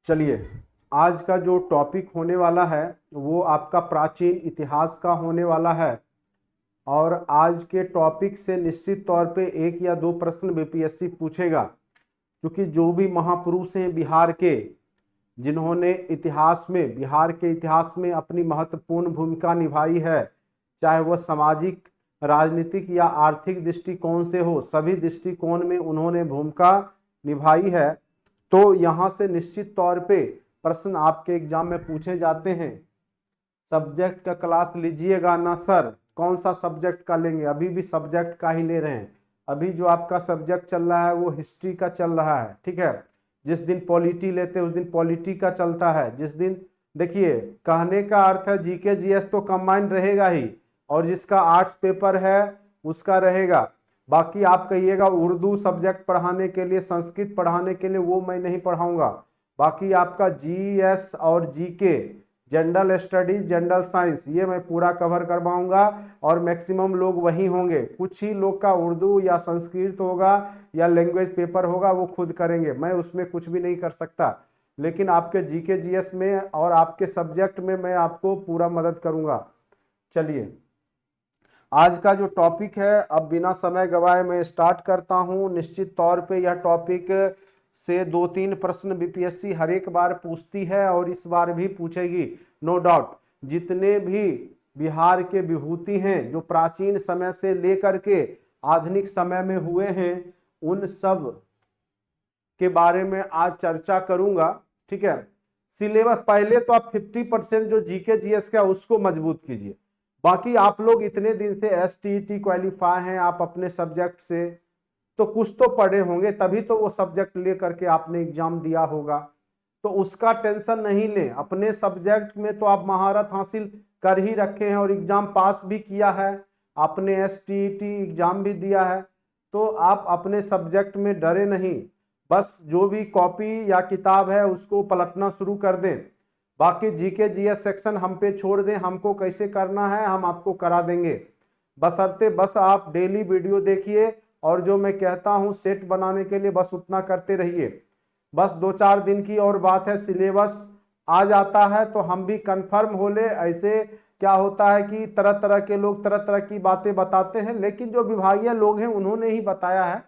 चलिए, आज का जो टॉपिक होने वाला है वो आपका प्राचीन इतिहास का होने वाला है। और आज के टॉपिक से निश्चित तौर पे एक या दो प्रश्न बीपीएससी पूछेगा, क्योंकि जो भी महापुरुष हैं बिहार के, जिन्होंने बिहार के इतिहास में अपनी महत्वपूर्ण भूमिका निभाई है, चाहे वह सामाजिक, राजनीतिक या आर्थिक दृष्टिकोण से हो, सभी दृष्टिकोण में उन्होंने भूमिका निभाई है। तो यहाँ से निश्चित तौर पे प्रश्न आपके एग्जाम में पूछे जाते हैं। सब्जेक्ट का क्लास लीजिएगा ना सर? कौन सा सब्जेक्ट का लेंगे? अभी भी सब्जेक्ट का ही ले रहे हैं। अभी जो आपका सब्जेक्ट चल रहा है वो हिस्ट्री का चल रहा है, ठीक है। जिस दिन पॉलिटी लेते हैं उस दिन पॉलिटी का चलता है। जिस दिन, देखिए, कहने का अर्थ है जीके जीएस तो कंबाइंड रहेगा ही, और जिसका आर्ट्स पेपर है उसका रहेगा। बाकी आप कहिएगा उर्दू सब्जेक्ट पढ़ाने के लिए, संस्कृत पढ़ाने के लिए, वो मैं नहीं पढ़ाऊंगा। बाकी आपका जीएस और GK, general studies, general science, ये मैं पूरा कवर करवाऊंगा। और मैक्सिमम लोग वही होंगे, कुछ ही लोग का उर्दू या संस्कृत होगा या लैंग्वेज पेपर होगा, वो खुद करेंगे, मैं उसमें कुछ भी नहीं कर सकता। लेकिन आपके जीके जीएस में और आपके सब्जेक्ट में मैं आपको पूरा मदद करूंगा। चलिए, आज का जो टॉपिक है, अब बिना समय गवाए मैं स्टार्ट करता हूं। निश्चित तौर पे यह टॉपिक से 2-3 प्रश्न बीपीएससी हर एक बार पूछती है और इस बार भी पूछेगी, नो डाउट। जितने भी बिहार के विभूति हैं जो प्राचीन समय से लेकर के आधुनिक समय में हुए हैं, उन सब के बारे में आज चर्चा करूंगा, ठीक है। सिलेबस पहले तो आप 50% जो जीके जीएस का उसको मजबूत कीजिए। बाकी आप लोग इतने दिन से एसटीईटी क्वालिफाई हैं, आप अपने सब्जेक्ट से तो कुछ तो पढ़े होंगे, तभी तो वो सब्जेक्ट लेकर के आपने एग्जाम दिया होगा। तो उसका टेंशन नहीं लें, अपने सब्जेक्ट में तो आप महारत हासिल कर ही रखे हैं और एग्जाम पास भी किया है, आपने एसटीईटी एग्जाम भी दिया है। तो आप अपने सब्जेक्ट में डरे नहीं, बस जो भी कॉपी या किताब है उसको पलटना शुरू कर दें। बाकी जीके जीएस सेक्शन हम पे छोड़ दें, हमको कैसे करना है हम आपको करा देंगे। बशर्ते बस आप डेली वीडियो देखिए और जो मैं कहता हूं सेट बनाने के लिए बस उतना करते रहिए। बस 2-4 दिन की और बात है, सिलेबस आ जाता है तो हम भी कंफर्म हो ले। ऐसे क्या होता है कि तरह तरह के लोग तरह तरह की बातें बताते हैं, लेकिन जो विभागीय लोग हैं उन्होंने ही बताया है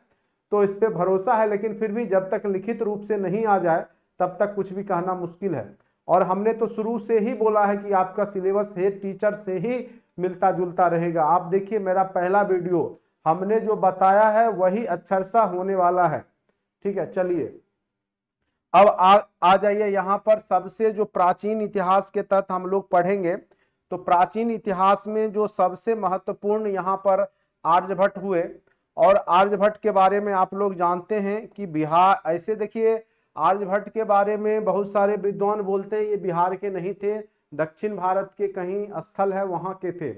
तो इस पे भरोसा है। लेकिन फिर भी जब तक लिखित रूप से नहीं आ जाए तब तक कुछ भी कहना मुश्किल है। और हमने तो शुरू से ही बोला है कि आपका सिलेबस हेड टीचर से ही मिलता जुलता रहेगा। आप देखिए मेरा पहला वीडियो, हमने जो बताया है वही अक्षरशः होने वाला है, ठीक है। चलिए, अब आ जाइए यहाँ पर। सबसे जो प्राचीन इतिहास के तहत हम लोग पढ़ेंगे, तो प्राचीन इतिहास में जो सबसे महत्वपूर्ण यहाँ पर आर्यभट्ट हुए। और आर्यभट्ट के बारे में आप लोग जानते हैं कि बिहार, ऐसे देखिए, आर्यभट्ट के बारे में बहुत सारे विद्वान बोलते हैं ये बिहार के नहीं थे, दक्षिण भारत के कहीं स्थल है वहां के थे।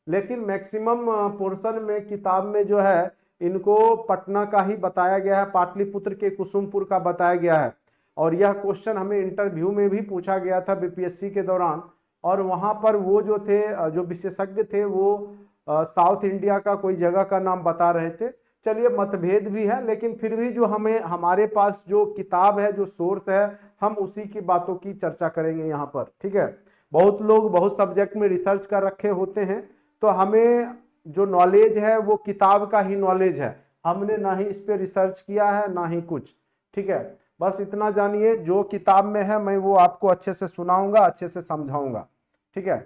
लेकिन मैक्सिमम पोर्शन में किताब में जो है इनको पटना का ही बताया गया है, पाटलिपुत्र के कुसुमपुर का बताया गया है। और यह क्वेश्चन हमें इंटरव्यू में भी पूछा गया था बीपीएससी के दौरान। और वहां पर वो जो थे, जो विशेषज्ञ थे, वो साउथ इंडिया का कोई जगह का नाम बता रहे थे। चलिए, मतभेद भी है, लेकिन फिर भी जो हमें, हमारे पास जो किताब है, जो सोर्स है, हम उसी की बातों की चर्चा करेंगे यहाँ पर, ठीक है। बहुत लोग बहुत सब्जेक्ट में रिसर्च कर रखे होते हैं, तो हमें जो नॉलेज है वो किताब का ही नॉलेज है, हमने ना ही इस पे रिसर्च किया है ना ही कुछ, ठीक है। बस इतना जानिए, जो किताब में है मैं वो आपको अच्छे से सुनाऊंगा, अच्छे से समझाऊंगा, ठीक है।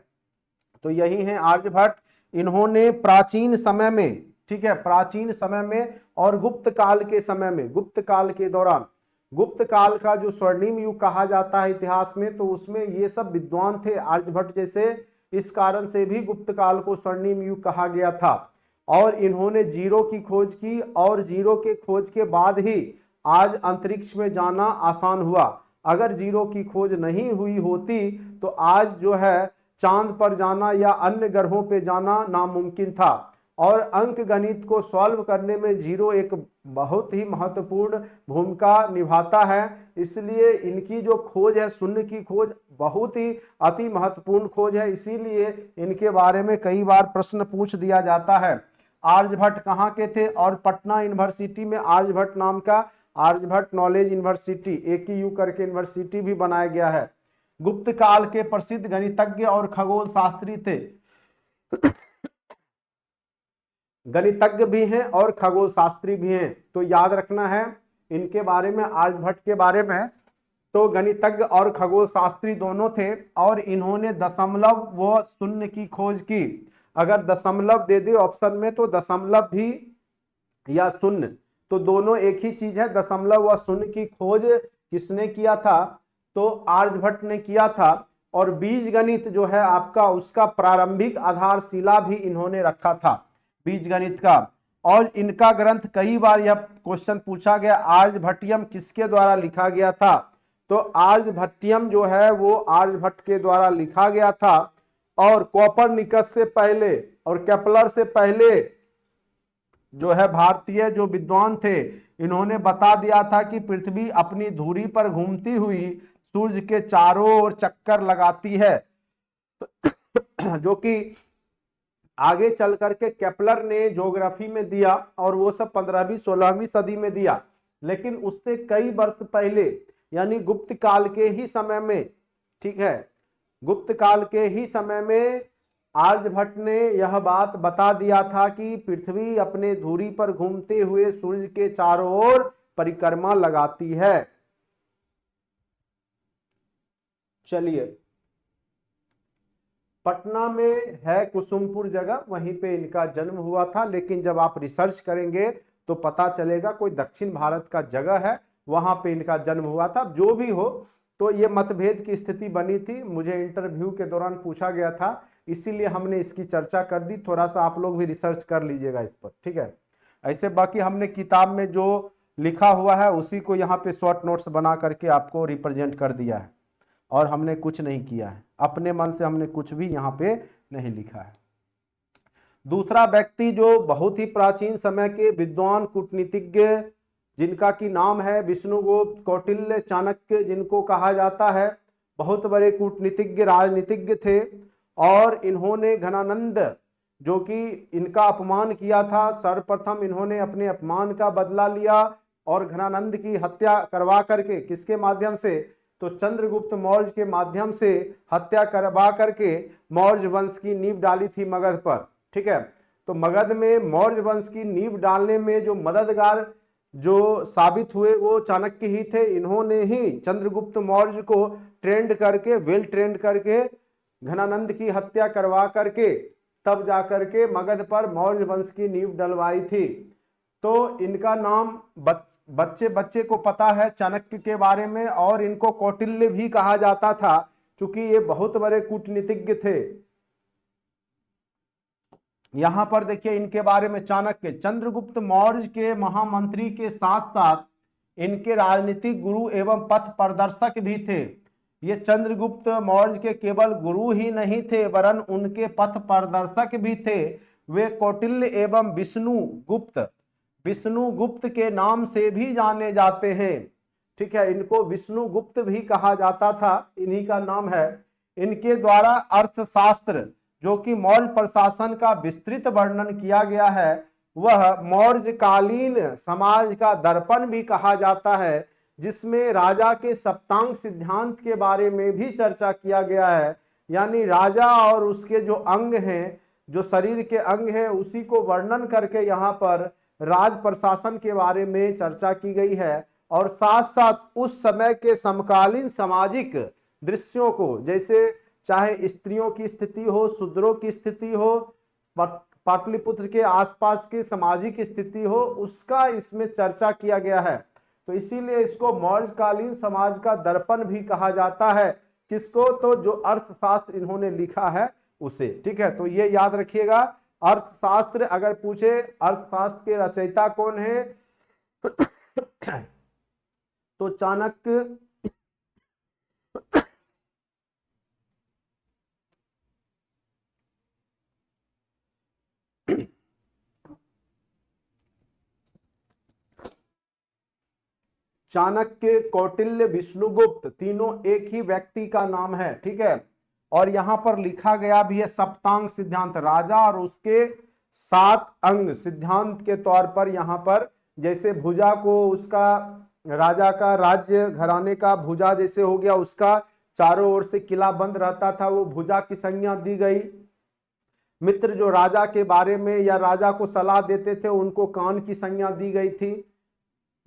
तो यही है आर्यभट्ट। इन्होंने प्राचीन समय में, ठीक है, प्राचीन समय में और गुप्त काल के समय में, गुप्त काल के दौरान, गुप्त काल का जो स्वर्णिम युग कहा जाता है इतिहास में, तो उसमें ये सब विद्वान थे आर्यभट्ट जैसे। इस कारण से भी गुप्त काल को स्वर्णिम युग कहा गया था। और इन्होंने जीरो की खोज की, और जीरो के खोज के बाद ही आज अंतरिक्ष में जाना आसान हुआ। अगर जीरो की खोज नहीं हुई होती तो आज जो है चांद पर जाना या अन्य ग्रहों पे जाना नामुमकिन था। और अंक गणित को सॉल्व करने में जीरो एक बहुत ही महत्वपूर्ण भूमिका निभाता है। इसलिए इनकी जो खोज है, शून्य की खोज, बहुत ही अति महत्वपूर्ण खोज है। इसीलिए इनके बारे में कई बार प्रश्न पूछ दिया जाता है। आर्यभट्ट कहाँ के थे, और पटना यूनिवर्सिटी में आर्यभट्ट नाम का आर्यभट्ट नॉलेज यूनिवर्सिटी AKU करके यूनिवर्सिटी भी बनाया गया है। गुप्त काल के प्रसिद्ध गणितज्ञ और खगोल शास्त्री थे, गणितज्ञ भी हैं और खगोल शास्त्री भी हैं, तो याद रखना है इनके बारे में, आर्यभट्ट के बारे में। तो गणितज्ञ और खगोल शास्त्री दोनों थे और इन्होंने दशमलव व शून्य की खोज की। अगर दशमलव दे दे ऑप्शन में तो दशमलव भी या शून्य, तो दोनों एक ही चीज है। दशमलव व शून्य की खोज किसने किया था, तो आर्यभट्ट ने किया था। और बीज गणित जो है आपका, उसका प्रारंभिक आधारशिला भी इन्होंने रखा था, बीज गणित का। और इनका ग्रंथ कई बार यह क्वेश्चन पूछा गया, आर्यभट्टियम किसके द्वारा लिखा गया था, तो आर्यभट्टियम जो है वो आर्यभट्ट के द्वारा लिखा गया था। और कोपरनिकस से पहले और केपलर से पहले जो है भारतीय जो विद्वान थे, इन्होंने बता दिया था कि पृथ्वी अपनी धुरी पर घूमती हुई सूर्य के चारों ओर चक्कर लगाती है, जो कि आगे चल करके केपलर ने ज्योग्राफी में दिया और वो सब 15वीं 16वीं सदी में दिया। लेकिन उससे कई वर्ष पहले यानी गुप्त काल के ही समय में, ठीक है, गुप्त काल के ही समय में आर्यभट्ट ने यह बात बता दिया था कि पृथ्वी अपने धुरी पर घूमते हुए सूर्य के चारों ओर परिक्रमा लगाती है। चलिए, पटना में है कुसुमपुर जगह, वहीं पे इनका जन्म हुआ था। लेकिन जब आप रिसर्च करेंगे तो पता चलेगा कोई दक्षिण भारत का जगह है, वहां पे इनका जन्म हुआ था। जो भी हो, तो ये मतभेद की स्थिति बनी थी, मुझे इंटरव्यू के दौरान पूछा गया था, इसीलिए हमने इसकी चर्चा कर दी। थोड़ा सा आप लोग भी रिसर्च कर लीजिएगा इस पर, ठीक है। ऐसे बाकी हमने किताब में जो लिखा हुआ है उसी को यहाँ पे शॉर्ट नोट्स बना करके आपको रिप्रेजेंट कर दिया है, और हमने कुछ नहीं किया है, अपने मन से हमने कुछ भी यहाँ पे नहीं लिखा है। दूसरा व्यक्ति जो बहुत ही प्राचीन समय के विद्वान कूटनीतिज्ञ, जिनका की नाम है विष्णुगुप्त, कौटिल्य, चाणक्य जिनको कहा जाता है, बहुत बड़े कूटनीतिज्ञ राजनीतिज्ञ थे। और इन्होंने घनानंद जो कि इनका अपमान किया था, सर्वप्रथम इन्होंने अपने अपमान का बदला लिया और घनानंद की हत्या करवा करके, किसके माध्यम से, तो चंद्रगुप्त मौर्य के माध्यम से हत्या करवा करके मौर्य वंश की नींव डाली थी मगध पर, ठीक है। तो मगध में मौर्य वंश की नींव डालने में जो मददगार जो साबित हुए वो चाणक्य ही थे। इन्होंने ही चंद्रगुप्त मौर्य को ट्रेंड करके, वेल ट्रेंड करके घनानंद की हत्या करवा करके तब जाकर के मगध पर मौर्य वंश की नींव डलवाई थी। तो इनका नाम बच्चे बच्चे को पता है चाणक्य के बारे में, और इनको कौटिल्य भी कहा जाता था क्योंकि ये बहुत बड़े कूटनीतिज्ञ थे। यहां पर देखिए इनके बारे में, चाणक्य चंद्रगुप्त मौर्य के महामंत्री के साथ साथ इनके राजनीतिक गुरु एवं पथ प्रदर्शक भी थे। ये चंद्रगुप्त मौर्य के केवल गुरु ही नहीं थे वरन उनके पथ प्रदर्शक भी थे। वे कौटिल्य एवं विष्णुगुप्त के नाम से भी जाने जाते हैं, ठीक है। इनको विष्णुगुप्त भी कहा जाता था, इन्हीं का नाम है। इनके द्वारा अर्थशास्त्र जो कि मौर्य प्रशासन का विस्तृत वर्णन किया गया है, वह मौर्यकालीन समाज का दर्पण भी कहा जाता है, जिसमें राजा के सप्तांग सिद्धांत के बारे में भी चर्चा किया गया है। यानी राजा और उसके जो अंग हैं, जो शरीर के अंग हैं, उसी को वर्णन करके यहाँ पर राज प्रशासन के बारे में चर्चा की गई है। और साथ साथ उस समय के समकालीन सामाजिक दृश्यों को, जैसे चाहे स्त्रियों की स्थिति हो, शूद्रों की स्थिति हो, पाटलिपुत्र के आसपास की सामाजिक स्थिति हो, उसका इसमें चर्चा किया गया है। तो इसीलिए इसको मौर्यकालीन समाज का दर्पण भी कहा जाता है। किसको, तो जो अर्थशास्त्र इन्होंने लिखा है उसे, ठीक है। तो ये याद रखिएगा, अर्थशास्त्र अगर पूछे अर्थशास्त्र के रचयिता कौन है तो चाणक्य, चाणक्य, कौटिल्य, विष्णुगुप्त, तीनों एक ही व्यक्ति का नाम है, ठीक है। और यहां पर लिखा गया भी है सप्तांग सिद्धांत, राजा और उसके 7 अंग सिद्धांत के तौर पर यहाँ पर, जैसे भुजा को उसका राजा का राज्य घराने का भुजा जैसे हो गया, उसका चारों ओर से किला बंद रहता था, वो भुजा की संज्ञा दी गई। मित्र जो राजा के बारे में या राजा को सलाह देते थे उनको कान की संज्ञा दी गई थी,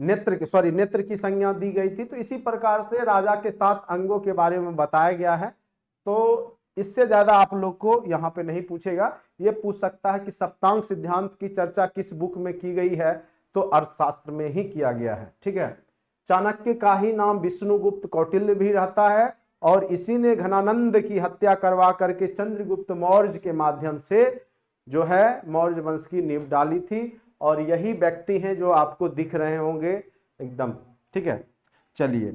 नेत्र की संज्ञा दी गई थी। तो इसी प्रकार से राजा के 7 अंगों के बारे में बताया गया है। तो इससे ज्यादा आप लोग को यहाँ पे नहीं पूछेगा। ये पूछ सकता है कि सप्तांग सिद्धांत की चर्चा किस बुक में की गई है, तो अर्थशास्त्र में ही किया गया है। ठीक है, चाणक्य का ही नाम विष्णुगुप्त कौटिल्य भी रहता है, और इसी ने घनानंद की हत्या करवा करके चंद्रगुप्त मौर्य के माध्यम से जो है मौर्य वंश की नींव डाली थी। और यही व्यक्ति हैं जो आपको दिख रहे होंगे एकदम। ठीक है, चलिए,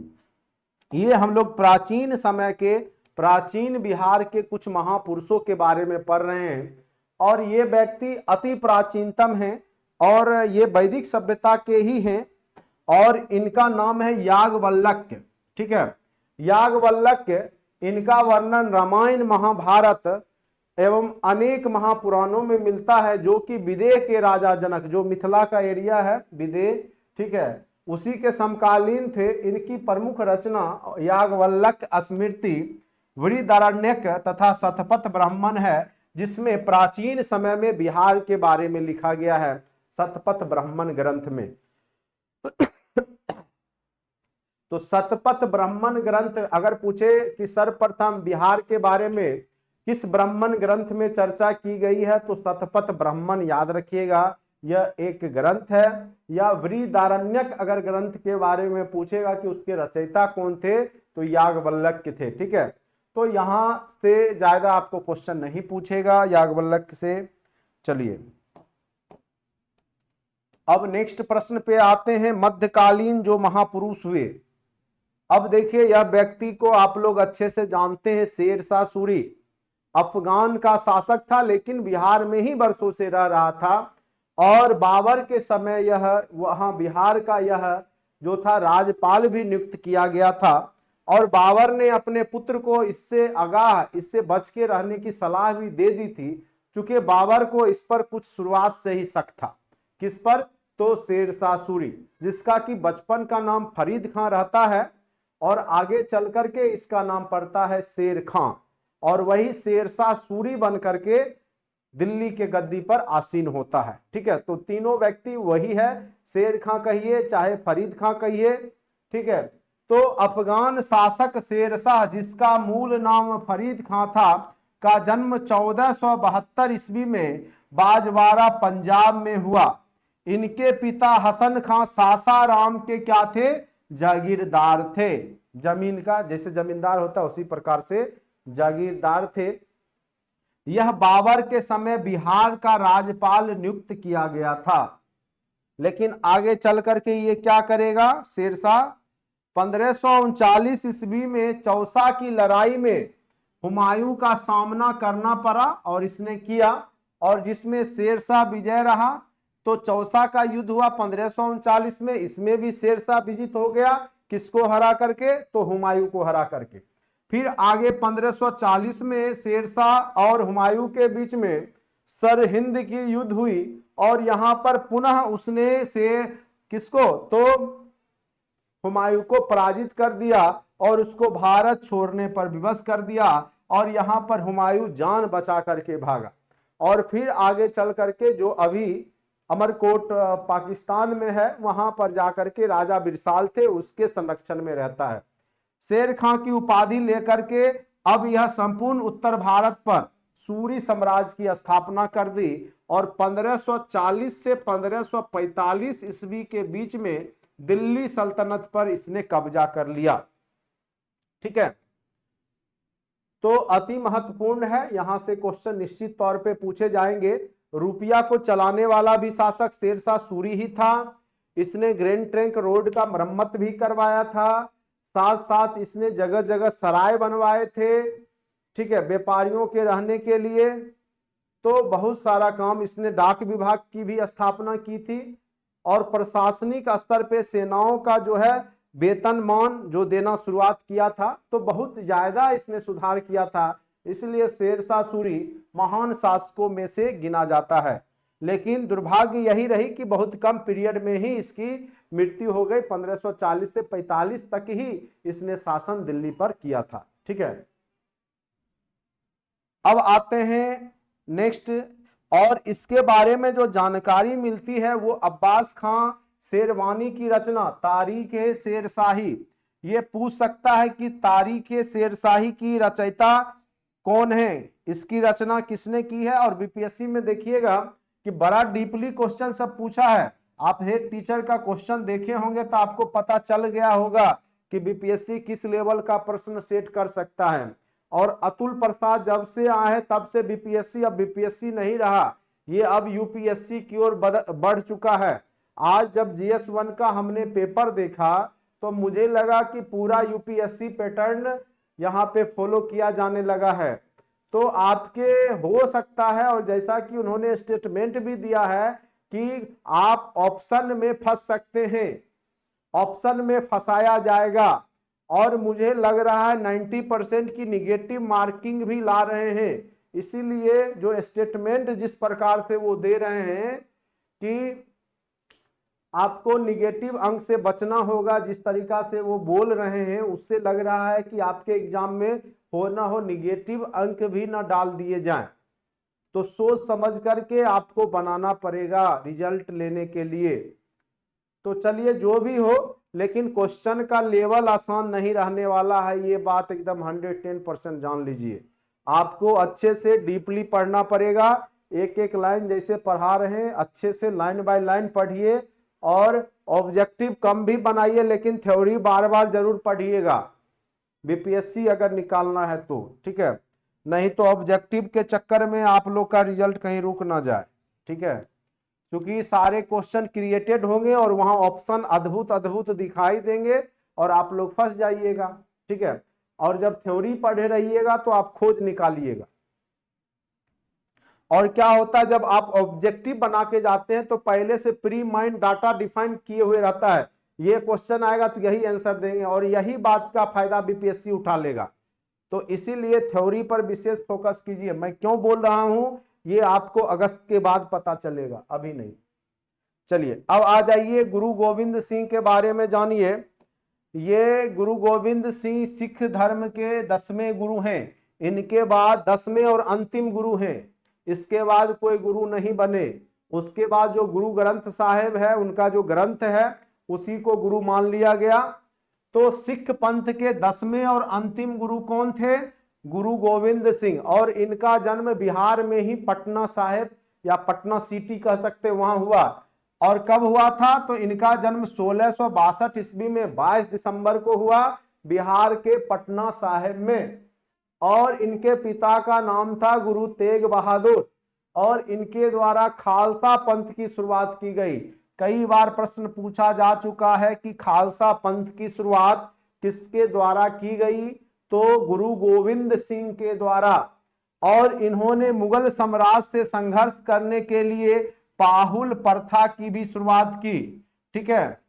ये हम लोग प्राचीन समय के, प्राचीन बिहार के कुछ महापुरुषों के बारे में पढ़ रहे हैं, और ये व्यक्ति अति प्राचीनतम हैं, और ये वैदिक सभ्यता के ही हैं, और इनका नाम है याज्ञवल्क्य। ठीक है, याज्ञवल्क्य, इनका वर्णन रामायण, महाभारत एवं अनेक महापुराणों में मिलता है, जो कि विदेह के राजा जनक, जो मिथिला का एरिया है विदेह, ठीक है, उसी के समकालीन थे। इनकी प्रमुख रचना याज्ञवल्क्य स्मृति, वृहदारण्यक तथा शतपथ ब्राह्मण है, जिसमें प्राचीन समय में बिहार के बारे में लिखा गया है शतपथ ब्राह्मण ग्रंथ में। तो शतपथ ब्राह्मण ग्रंथ अगर पूछे कि सर्वप्रथम बिहार के बारे में किस ब्राह्मण ग्रंथ में चर्चा की गई है, तो शतपथ ब्राह्मण याद रखिएगा, यह एक ग्रंथ है। या वृहदारण्यक अगर ग्रंथ के बारे में पूछेगा कि उसके रचयिता कौन थे, तो याज्ञवल्क्य थे। ठीक है, तो यहां से ज्यादा आपको क्वेश्चन नहीं पूछेगा याज्ञवल्क्य से। चलिए, अब नेक्स्ट प्रश्न पे आते हैं, मध्यकालीन जो महापुरुष हुए। अब देखिए, यह व्यक्ति को आप लोग अच्छे से जानते हैं, शेरशाह सूरी। अफगान का शासक था, लेकिन बिहार में ही वर्षों से रह रहा था, और बाबर के समय यह वहां बिहार का यह जो था राज्यपाल भी नियुक्त किया गया था। और बाबर ने अपने पुत्र को इससे आगाह, इससे बच के रहने की सलाह भी दे दी थी, क्योंकि बाबर को इस पर कुछ शुरुआत से ही शक था। किस पर? तो शेरशाह सूरी, जिसका कि बचपन का नाम फरीद खां रहता है, और आगे चल करके इसका नाम पड़ता है शेर खां, और वही शेरशाह सूरी बन करके दिल्ली के गद्दी पर आसीन होता है। ठीक है, तो तीनों व्यक्ति वही है, शेर खां कहिए चाहे फरीद खां कहिए। ठीक है, तो अफगान शासक शेरशाह, जिसका मूल नाम फरीद खां था, का जन्म 1472 ईस्वी में बाजवाड़ा पंजाब में हुआ। इनके पिता हसन खां सासाराम के क्या थे? जागीरदार थे। जमीन का जैसे जमींदार होता है उसी प्रकार से जागीरदार थे। यह बाबर के समय बिहार का राज्यपाल नियुक्त किया गया था। लेकिन आगे चल करके ये क्या करेगा शेरशाह? 1539 ईस्वी में चौसा की लड़ाई में हुमायूं का सामना करना पड़ा, और इसने किया, और जिसमें शेरशाह विजय रहा। तो चौसा का युद्ध हुआ 1539 में, इसमें भी शेरशाह विजित हो गया। किसको हरा करके? तो हुमायूं को हरा करके। फिर आगे 1540 में शेरशाह और हुमायूं के बीच में सरहिंद की युद्ध हुई, और यहां पर पुनः उसने से किसको? तो हुमायूं को पराजित कर दिया, और उसको भारत छोड़ने पर विवश कर दिया, और यहां पर हुमायूं जान बचा करके भागा। और फिर आगे चल करके जो अभी अमरकोट पाकिस्तान में है, वहां पर जाकर के राजा बिरसाल थे, उसके संरक्षण में रहता है। शेर खां की उपाधि लेकर के अब यह संपूर्ण उत्तर भारत पर सूरी साम्राज्य की स्थापना कर दी, और 1540 से 1545 ईस्वी के बीच में दिल्ली सल्तनत पर इसने कब्जा कर लिया। ठीक है, तो अति महत्वपूर्ण है, यहां से क्वेश्चन निश्चित तौर पे पूछे जाएंगे। रुपया को चलाने वाला भी शासक शेरशाह सूरी ही था। इसने ग्रैंड ट्रंक रोड का मरम्मत भी करवाया था, साथ साथ इसने जगह जगह सराय बनवाए थे, ठीक है, व्यापारियों के रहने के लिए। तो बहुत सारा काम इसने, डाक विभाग की भी स्थापना की थी, और प्रशासनिक स्तर पे सेनाओं का जो है वेतनमान जो देना शुरुआत किया था। तो बहुत ज्यादा इसने सुधार किया था, इसलिए शेरशाह सूरी महान शासकों में से गिना जाता है। लेकिन दुर्भाग्य यही रही कि बहुत कम पीरियड में ही इसकी मृत्यु हो गई। 1540 से 45 तक ही इसने शासन दिल्ली पर किया था। ठीक है, अब आते हैं नेक्स्ट, और इसके बारे में जो जानकारी मिलती है वो अब्बास खां शेरवानी की रचना तारीख शेरशाही। ये पूछ सकता है कि तारीख शेरशाही की रचयिता कौन है, इसकी रचना किसने की है। और बीपीएससी में देखिएगा कि बड़ा डीपली क्वेश्चन सब पूछा है। आप हेड टीचर का क्वेश्चन देखे होंगे तो आपको पता चल गया होगा कि बीपीएससी किस लेवल का प्रश्न सेट कर सकता है। और अतुल प्रसाद जब से आए हैं तब से बीपीएससी अब बीपीएससी नहीं रहा, ये अब यूपीएससी की ओर बढ़ चुका है। आज जब GS1 का हमने पेपर देखा तो मुझे लगा कि पूरा यूपीएससी पैटर्न यहाँ पे फॉलो किया जाने लगा है। तो आपके हो सकता है, और जैसा कि उन्होंने स्टेटमेंट भी दिया है कि आप ऑप्शन में फंस सकते हैं, ऑप्शन में फंसाया जाएगा। और मुझे लग रहा है 90% की निगेटिव मार्किंग भी ला रहे हैं। इसीलिए जो स्टेटमेंट जिस प्रकार से वो दे रहे हैं कि आपको निगेटिव अंक से बचना होगा, जिस तरीका से वो बोल रहे हैं उससे लग रहा है कि आपके एग्जाम में हो ना हो निगेटिव अंक भी ना डाल दिए जाएं। तो सोच समझ करके आपको बनाना पड़ेगा रिजल्ट लेने के लिए। तो चलिए जो भी हो, लेकिन क्वेश्चन का लेवल आसान नहीं रहने वाला है, ये बात एकदम 110% जान लीजिए। आपको अच्छे से डीपली पढ़ना पड़ेगा, एक एक लाइन जैसे पढ़ा रहे हैं अच्छे से लाइन बाय लाइन पढ़िए, और ऑब्जेक्टिव कम भी बनाइए लेकिन थ्योरी बार बार जरूर पढ़िएगा बीपीएससी अगर निकालना है तो। ठीक है, नहीं तो ऑब्जेक्टिव के चक्कर में आप लोग का रिजल्ट कहीं रुक ना जाए। ठीक है, क्योंकि सारे क्वेश्चन क्रिएटेड होंगे और वहां ऑप्शन अद्भुत अद्भुत दिखाई देंगे और आप लोग फंस जाइएगा। ठीक है, और जब थ्योरी पढ़े रहिएगा तो आप खोज निकालिएगा। और क्या होता है जब आप ऑब्जेक्टिव बना के जाते हैं तो पहले से प्री माइंड डाटा डिफाइन किए हुए रहता है, ये क्वेश्चन आएगा तो यही आंसर देंगे, और यही बात का फायदा बीपीएससी उठा लेगा। तो इसीलिए थ्योरी पर विशेष फोकस कीजिए। मैं क्यों बोल रहा हूं ये आपको अगस्त के बाद पता चलेगा, अभी नहीं। चलिए अब आ जाइए गुरु गोविंद सिंह के बारे में जानिए। ये गुरु गोविंद सिंह सिख धर्म के 10वें गुरु हैं। इनके बाद 10वें और अंतिम गुरु हैं, इसके बाद कोई गुरु नहीं बने। उसके बाद जो गुरु ग्रंथ साहिब है, उनका जो ग्रंथ है उसी को गुरु मान लिया गया। तो सिख पंथ के 10वें और अंतिम गुरु कौन थे? गुरु गोविंद सिंह। और इनका जन्म बिहार में ही पटना साहिब या पटना सिटी कह सकते वहां हुआ। और कब हुआ था? तो इनका जन्म 1662 ईस्वी में 22 दिसंबर को हुआ, बिहार के पटना साहिब में। और इनके पिता का नाम था गुरु तेग बहादुर, और इनके द्वारा खालसा पंथ की शुरुआत की गई। कई बार प्रश्न पूछा जा चुका है कि खालसा पंथ की शुरुआत किसके द्वारा की गई? तो गुरु गोविंद सिंह के द्वारा। और इन्होंने मुगल साम्राज्य से संघर्ष करने के लिए पाहुल प्रथा की भी शुरुआत की। ठीक है,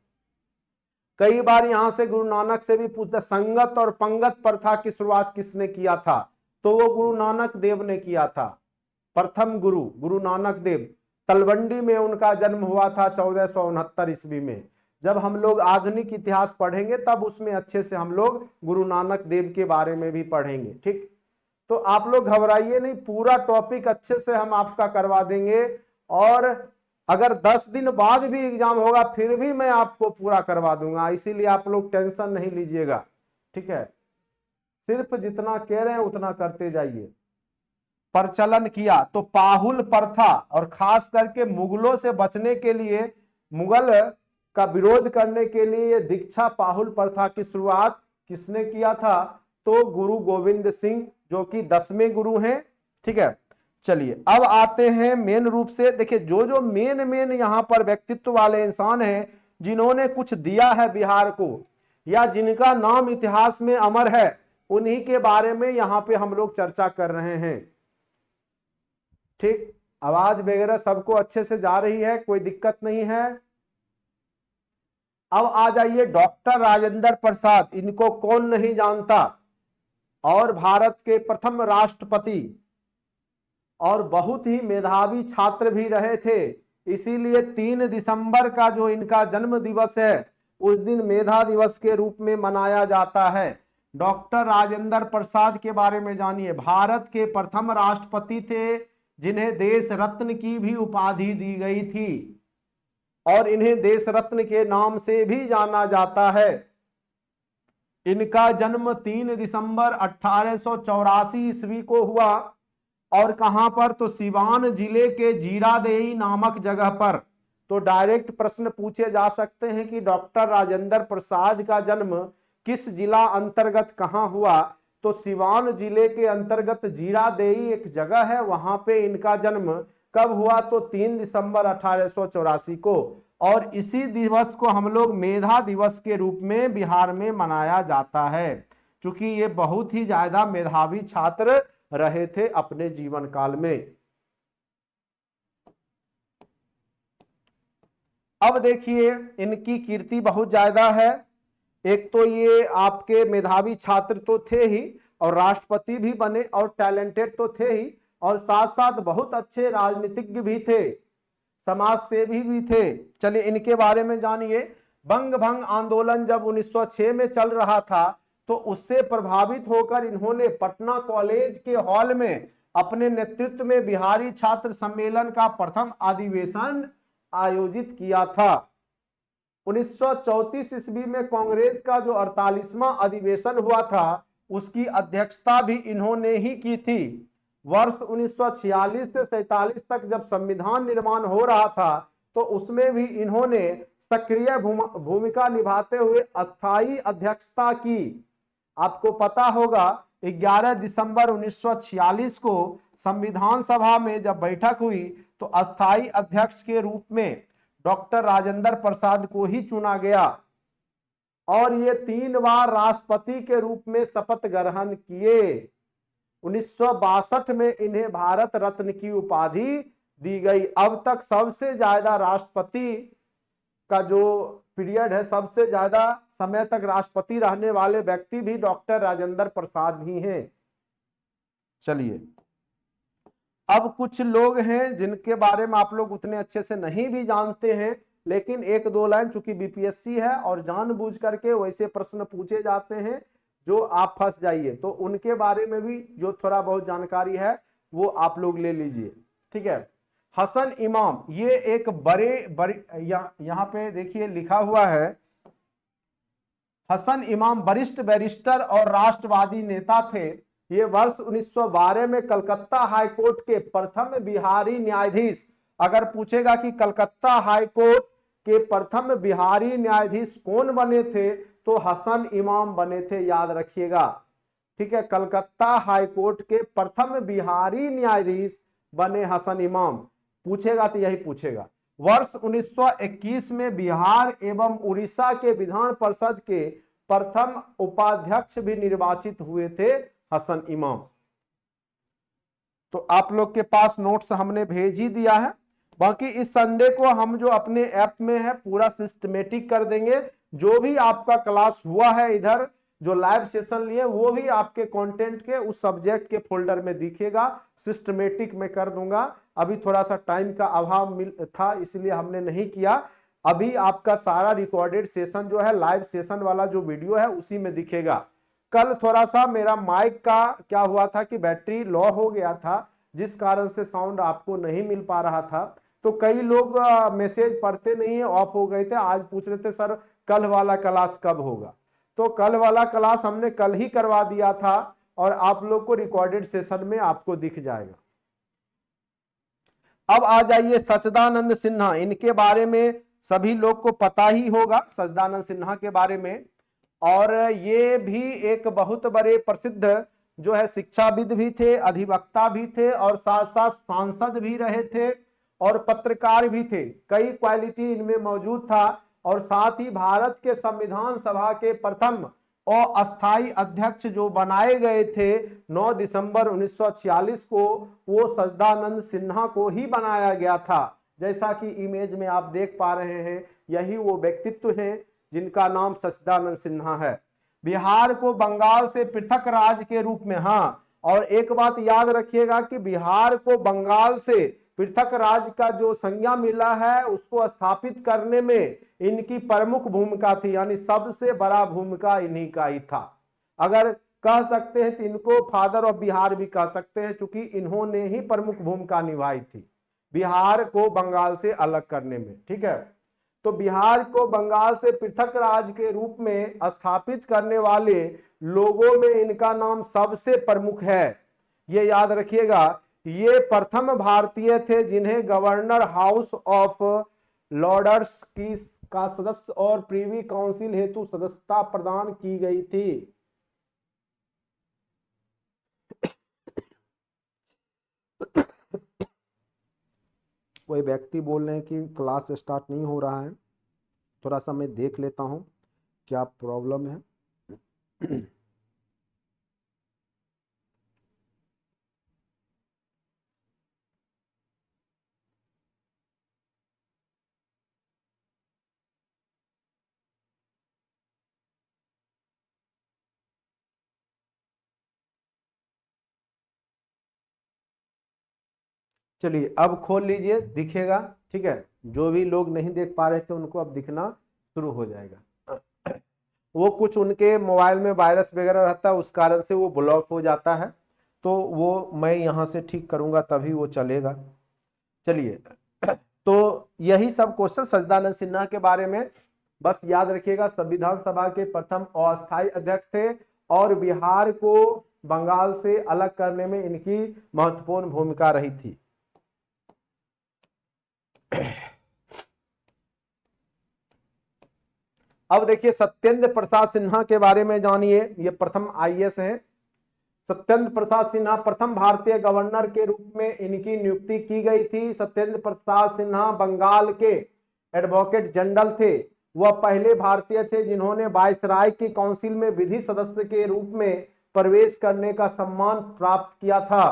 कई बार यहां से गुरु नानक से भी पूछता संगत और पंगत प्रथा की शुरुआत किसने किया था? तो वो गुरु नानक देव ने किया था, प्रथम गुरु गुरु नानक देव। तलवंडी में उनका जन्म हुआ था 1469 ईस्वी में। जब हम लोग आधुनिक इतिहास पढ़ेंगे तब उसमें अच्छे से हम लोग गुरु नानक देव के बारे में भी पढ़ेंगे। ठीक, तो आप लोग घबराइए नहीं, पूरा टॉपिक अच्छे से हम आपका करवा देंगे। और अगर 10 दिन बाद भी एग्जाम होगा फिर भी मैं आपको पूरा करवा दूंगा, इसीलिए आप लोग टेंशन नहीं लीजिएगा। ठीक है, सिर्फ जितना कह रहे हैं उतना करते जाइए। प्रचलन किया तो पाहुल प्रथा, और खास करके मुगलों से बचने के लिए, मुगल का विरोध करने के लिए दीक्षा पाहुल प्रथा की शुरुआत किसने किया था? तो गुरु गोविंद सिंह, जो कि 10वें गुरु हैं। ठीक है, चलिए अब आते हैं मेन रूप से। देखिए जो जो मेन यहाँ पर व्यक्तित्व वाले इंसान हैं जिन्होंने कुछ दिया है बिहार को, या जिनका नाम इतिहास में अमर है, उन्हीं के बारे में यहाँ पे हम लोग चर्चा कर रहे हैं। ठीक, आवाज वगैरह सबको अच्छे से जा रही है, कोई दिक्कत नहीं है। अब आ जाइए डॉक्टर राजेंद्र प्रसाद, इनको कौन नहीं जानता, और भारत के प्रथम राष्ट्रपति। और बहुत ही मेधावी छात्र भी रहे थे। इसीलिए 3 दिसंबर का जो इनका जन्म दिवस है उस दिन मेधा दिवस के रूप में मनाया जाता है। डॉक्टर राजेंद्र प्रसाद के बारे में जानिए। भारत के प्रथम राष्ट्रपति थे जिन्हें देश रत्न की भी उपाधि दी गई थी और इन्हें देश रत्न के नाम से भी जाना जाता है। इनका जन्म 3 दिसंबर 1884 ईस्वी को हुआ और कहां पर, तो सिवान जिले के जीरादेई नामक जगह पर। तो डायरेक्ट प्रश्न पूछे जा सकते हैं कि डॉक्टर राजेंद्र प्रसाद का जन्म किस जिला अंतर्गत कहां हुआ, तो सिवान जिले के अंतर्गत जीरादेई एक जगह है, वहां पे इनका जन्म कब हुआ, तो 3 दिसंबर 1884 को। और इसी दिवस को हम लोग मेधा दिवस के रूप में बिहार में मनाया जाता है, क्योंकि ये बहुत ही ज्यादा मेधावी छात्र रहे थे अपने जीवन काल में। अब देखिए इनकी कीर्ति बहुत ज्यादा है। एक तो ये आपके मेधावी छात्र तो थे ही और राष्ट्रपति भी बने और टैलेंटेड तो थे ही, और साथ साथ बहुत अच्छे राजनीतिज्ञ भी थे, समाज सेवी भी थे। चलिए इनके बारे में जानिए। बंग भंग आंदोलन जब 1906 में चल रहा था तो उससे प्रभावित होकर इन्होंने पटना कॉलेज के हॉल में अपने नेतृत्व में बिहारी छात्र सम्मेलन का प्रथम अधिवेशन आयोजित किया था। 1934 ईस्वी में कांग्रेस का जो 48वां अधिवेशन हुआ था उसकी अध्यक्षता भी इन्होंने ही की थी। वर्ष 1946 से 47 तक जब संविधान निर्माण हो रहा था तो उसमें भी इन्होंने सक्रिय भूमिका निभाते हुए अस्थायी अध्यक्षता की। आपको पता होगा 11 दिसंबर 1946 को संविधान सभा में जब बैठक हुई तो अस्थायी अध्यक्ष के रूप में डॉक्टर राजेंद्र प्रसाद को ही चुना गया और ये 3 बार राष्ट्रपति के रूप में शपथ ग्रहण किए। 1962 में इन्हें भारत रत्न की उपाधि दी गई। अब तक सबसे ज्यादा राष्ट्रपति का जो पीरियड है, सबसे ज्यादा समय तक राष्ट्रपति रहने वाले व्यक्ति भी डॉक्टर राजेंद्र प्रसाद ही हैं। चलिए अब कुछ लोग हैं जिनके बारे में आप लोग उतने अच्छे से नहीं भी जानते हैं, लेकिन 1-2 लाइन, चूंकि बीपीएससी है और जानबूझ करके वैसे प्रश्न पूछे जाते हैं जो आप फंस जाइए, तो उनके बारे में भी जो थोड़ा बहुत जानकारी है वो आप लोग ले लीजिए। ठीक है। हसन इमाम, ये एक बड़े यहाँ पे देखिए लिखा हुआ है, हसन इमाम वरिष्ठ बैरिस्टर और राष्ट्रवादी नेता थे। ये वर्ष 1912 में कलकत्ता हाईकोर्ट के प्रथम बिहारी न्यायाधीश, अगर पूछेगा कि कलकत्ता हाईकोर्ट के प्रथम बिहारी न्यायाधीश कौन बने थे तो हसन इमाम बने थे, याद रखिएगा। ठीक है, कलकत्ता हाईकोर्ट के प्रथम बिहारी न्यायाधीश बने हसन इमाम। पूछेगा तो यही पूछेगा। वर्ष 1921 में बिहार एवं उड़ीसा के विधान परिषद के प्रथम उपाध्यक्ष भी निर्वाचित हुए थे हसन इमाम। तो आप लोग के पास नोट्स हमने भेज ही दिया है। बाकी इस संडे को हम जो अपने ऐप में है पूरा सिस्टमेटिक कर देंगे। जो भी आपका क्लास हुआ है इधर, जो लाइव सेशन लिए, वो भी आपके कंटेंट के उस सब्जेक्ट के फोल्डर में दिखेगा। सिस्टमेटिक में कर दूंगा। अभी थोड़ा सा टाइम का अभाव था इसलिए हमने नहीं किया। अभी आपका सारा रिकॉर्डेड सेशन जो है, लाइव सेशन वाला जो वीडियो है उसी में दिखेगा। कल थोड़ा सा मेरा माइक का क्या हुआ था कि बैटरी लो हो गया था, जिस कारण से साउंड आपको नहीं मिल पा रहा था। तो कई लोग मैसेज पढ़ते नहीं है, ऑफ हो गए थे। आज पूछ रहे थे सर कल वाला क्लास कब होगा, तो कल वाला क्लास हमने कल ही करवा दिया था और आप लोग को रिकॉर्डेड सेशन में आपको दिख जाएगा। अब आ जाइए सच्चिदानंद सिन्हा, इनके बारे में सभी लोग को पता ही होगा सच्चिदानंद सिन्हा के बारे में। और ये भी एक बहुत बड़े प्रसिद्ध जो है शिक्षाविद भी थे, अधिवक्ता भी थे और साथ साथ सांसद भी रहे थे और पत्रकार भी थे। कई क्वालिटी इनमें मौजूद था। और साथ ही भारत के संविधान सभा के प्रथम और अस्थायी अध्यक्ष जो बनाए गए थे 9 दिसंबर 1946 को, वो सच्चिदानंद सिन्हा को ही बनाया गया था। जैसा कि इमेज में आप देख पा रहे हैं, यही वो व्यक्तित्व हैं जिनका नाम सच्चिदानंद सिन्हा है। बिहार को बंगाल से पृथक राज्य के रूप में, हाँ, और एक बात याद रखिएगा कि बिहार को बंगाल से पृथक राज्य का जो संज्ञा मिला है उसको स्थापित करने में इनकी प्रमुख भूमिका थी, यानी सबसे बड़ा भूमिका इन्हीं का ही था। अगर कह सकते हैं तो इनको फादर ऑफ बिहार भी कह सकते हैं, क्योंकि इन्होंने ही प्रमुख भूमिका निभाई थी बिहार को बंगाल से अलग करने में। ठीक है, तो बिहार को बंगाल से पृथक राज्य के रूप में स्थापित करने वाले लोगों में इनका नाम सबसे प्रमुख है। ये याद रखिएगा, ये प्रथम भारतीय थे जिन्हें गवर्नर हाउस ऑफ लॉर्ड्स की का सदस्य और प्रीवी काउंसिल हेतु सदस्यता प्रदान की गई थी। कोई व्यक्ति बोल रहे हैं कि क्लास स्टार्ट नहीं हो रहा है, थोड़ा सा मैं देख लेता हूं क्या प्रॉब्लम है। चलिए अब खोल लीजिए, दिखेगा। ठीक है, जो भी लोग नहीं देख पा रहे थे उनको अब दिखना शुरू हो जाएगा। वो कुछ उनके मोबाइल में वायरस वगैरह रहता है, उस कारण से वो ब्लॉक हो जाता है, तो वो मैं यहाँ से ठीक करूंगा तभी वो चलेगा। चलिए, तो यही सब क्वेश्चन सच्चिदानंद सिन्हा के बारे में बस याद रखिएगा। संविधान सभा के प्रथम अस्थायी अध्यक्ष थे और बिहार को बंगाल से अलग करने में इनकी महत्वपूर्ण भूमिका रही थी। अब देखिए सत्येंद्र प्रसाद सिन्हा के बारे में जानिए, ये प्रथम आईएएस हैं। सत्येंद्र प्रसाद सिन्हा प्रथम भारतीय गवर्नर के रूप में इनकी नियुक्ति की गई थी। सत्येंद्र प्रसाद सिन्हा बंगाल के एडवोकेट जनरल थे। वह पहले भारतीय थे जिन्होंने वायसराय की काउंसिल में विधि सदस्य के रूप में प्रवेश करने का सम्मान प्राप्त किया था।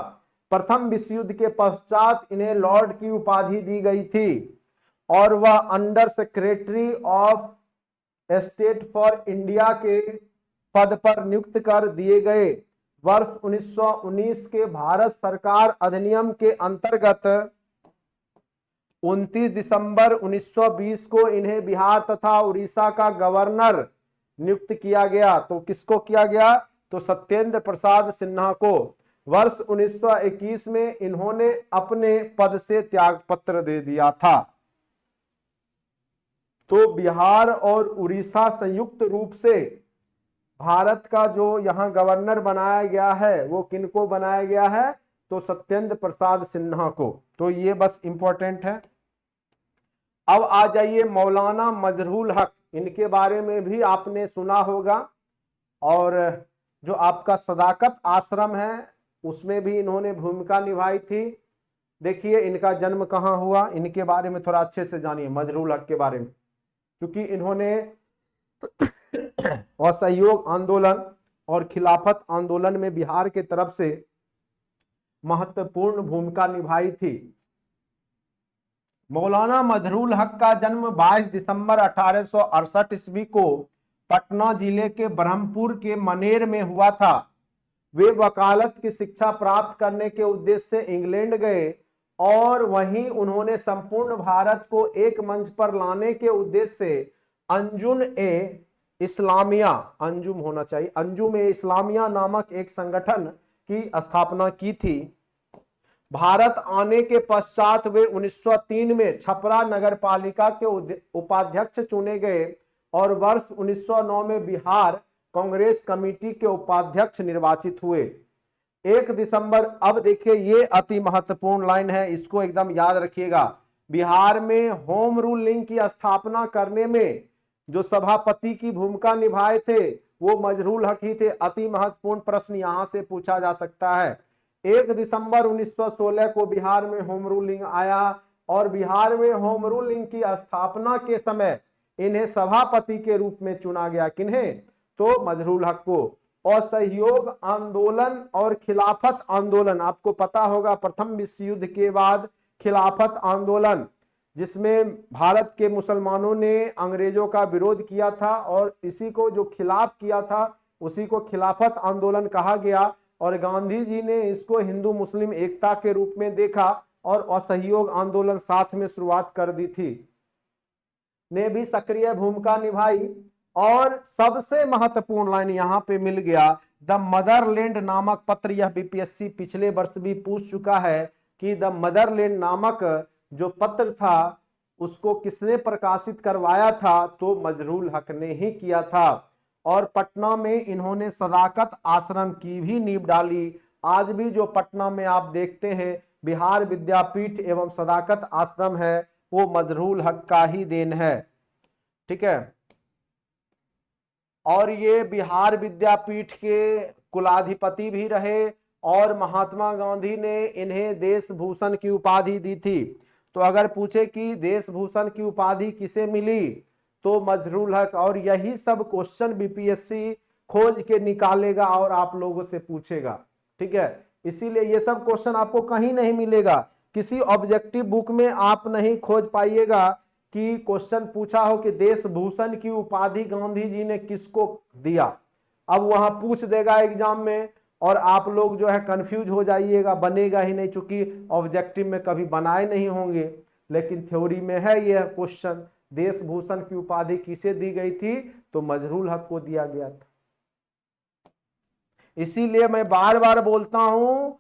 प्रथम विश्व युद्ध के पश्चात इन्हें लॉर्ड की उपाधि दी गई थी और वह under secretary of state for India के पद पर नियुक्त कर दिए गए। वर्ष 1919 के भारत सरकार अधिनियम के अंतर्गत 29 दिसंबर 1920 को इन्हें बिहार तथा उड़ीसा का गवर्नर नियुक्त किया गया। तो किसको किया गया? तो सत्येंद्र प्रसाद सिन्हा को। वर्ष 1921 में इन्होंने अपने पद से त्यागपत्र दे दिया था। तो बिहार और उड़ीसा संयुक्त रूप से भारत का जो यहां गवर्नर बनाया गया है वो किनको बनाया गया है? तो सत्येंद्र प्रसाद सिन्हा को। तो ये बस इंपॉर्टेंट है। अब आ जाइए मौलाना मजहरूल हक, इनके बारे में भी आपने सुना होगा। और जो आपका सदाकत आश्रम है उसमें भी इन्होंने भूमिका निभाई थी। देखिए इनका जन्म कहाँ हुआ, इनके बारे में थोड़ा अच्छे से जानिए मजहरूल हक के बारे में, क्योंकि इन्होंने असहयोग आंदोलन और खिलाफत आंदोलन में बिहार के तरफ से महत्वपूर्ण भूमिका निभाई थी। मौलाना मजहरूल हक का जन्म 22 दिसंबर 1868 ईस्वी को पटना जिले के ब्रह्मपुर के मनेर में हुआ था। वे वकालत की शिक्षा प्राप्त करने के उद्देश्य से इंग्लैंड गए और वहीं उन्होंने संपूर्ण भारत को एक मंच पर लाने के उद्देश्य से अंजुम ए इस्लामिया नामक एक संगठन की स्थापना की थी। भारत आने के पश्चात वे 1903 में छपरा नगर पालिका के उपाध्यक्ष चुने गए और वर्ष 1909 में बिहार कांग्रेस कमेटी के उपाध्यक्ष निर्वाचित हुए। 1 दिसंबर, अब देखिए ये अति महत्वपूर्ण लाइन है, इसको एकदम याद रखिएगा। बिहार में होम रूलिंग की स्थापना करने में जो सभापति की भूमिका निभाए थे वो मजहरूल हक ही थे। अति महत्वपूर्ण प्रश्न यहां से पूछा जा सकता है। 1 दिसंबर 1916 को बिहार में होम रूलिंग आया और बिहार में होम रूलिंग की स्थापना के समय इन्हें सभापति के रूप में चुना गया। किन्हें? तो मजहरूल हक को। असहयोग आंदोलन और खिलाफत आंदोलन, आपको पता होगा प्रथम विश्व युद्ध के बाद खिलाफत आंदोलन, जिसमें भारत के मुसलमानों ने अंग्रेजों का विरोध किया था और इसी को जो खिलाफ किया था उसी को खिलाफत आंदोलन कहा गया। और गांधी जी ने इसको हिंदू मुस्लिम एकता के रूप में देखा और असहयोग आंदोलन साथ में शुरुआत कर दी थी, ने भी सक्रिय भूमिका निभाई। और सबसे महत्वपूर्ण लाइन यहां पे मिल गया, द मदरलैंड नामक पत्र, यह बीपीएससी पिछले वर्ष भी पूछ चुका है कि द मदरलैंड नामक जो पत्र था उसको किसने प्रकाशित करवाया था, तो मजरूल हक ने ही किया था। और पटना में इन्होंने सदाकत आश्रम की भी नींव डाली। आज भी जो पटना में आप देखते हैं बिहार विद्यापीठ एवं सदाकत आश्रम है, वो मजरूल हक का ही देन है। ठीक है, और ये बिहार विद्यापीठ के कुलाधिपति भी रहे और महात्मा गांधी ने इन्हें देश भूषण की उपाधि दी थी। तो अगर पूछे कि देश भूषण की उपाधि किसे मिली, तो मजरूल हक। और यही सब क्वेश्चन बीपीएससी खोज के निकालेगा और आप लोगों से पूछेगा। ठीक है, इसीलिए ये सब क्वेश्चन आपको कहीं नहीं मिलेगा, किसी ऑब्जेक्टिव बुक में आप नहीं खोज पाइएगा कि क्वेश्चन पूछा हो कि देश भूषण की उपाधि गांधी जी ने किसको दिया। अब वहां पूछ देगा एग्जाम में और आप लोग जो है कंफ्यूज हो जाइएगा, बनेगा ही नहीं, चूंकि ऑब्जेक्टिव में कभी बनाए नहीं होंगे, लेकिन थ्योरी में है यह क्वेश्चन, देश भूषण की उपाधि किसे दी गई थी, तो मजरूल हक को दिया गया था। इसीलिए मैं बार बार बोलता हूं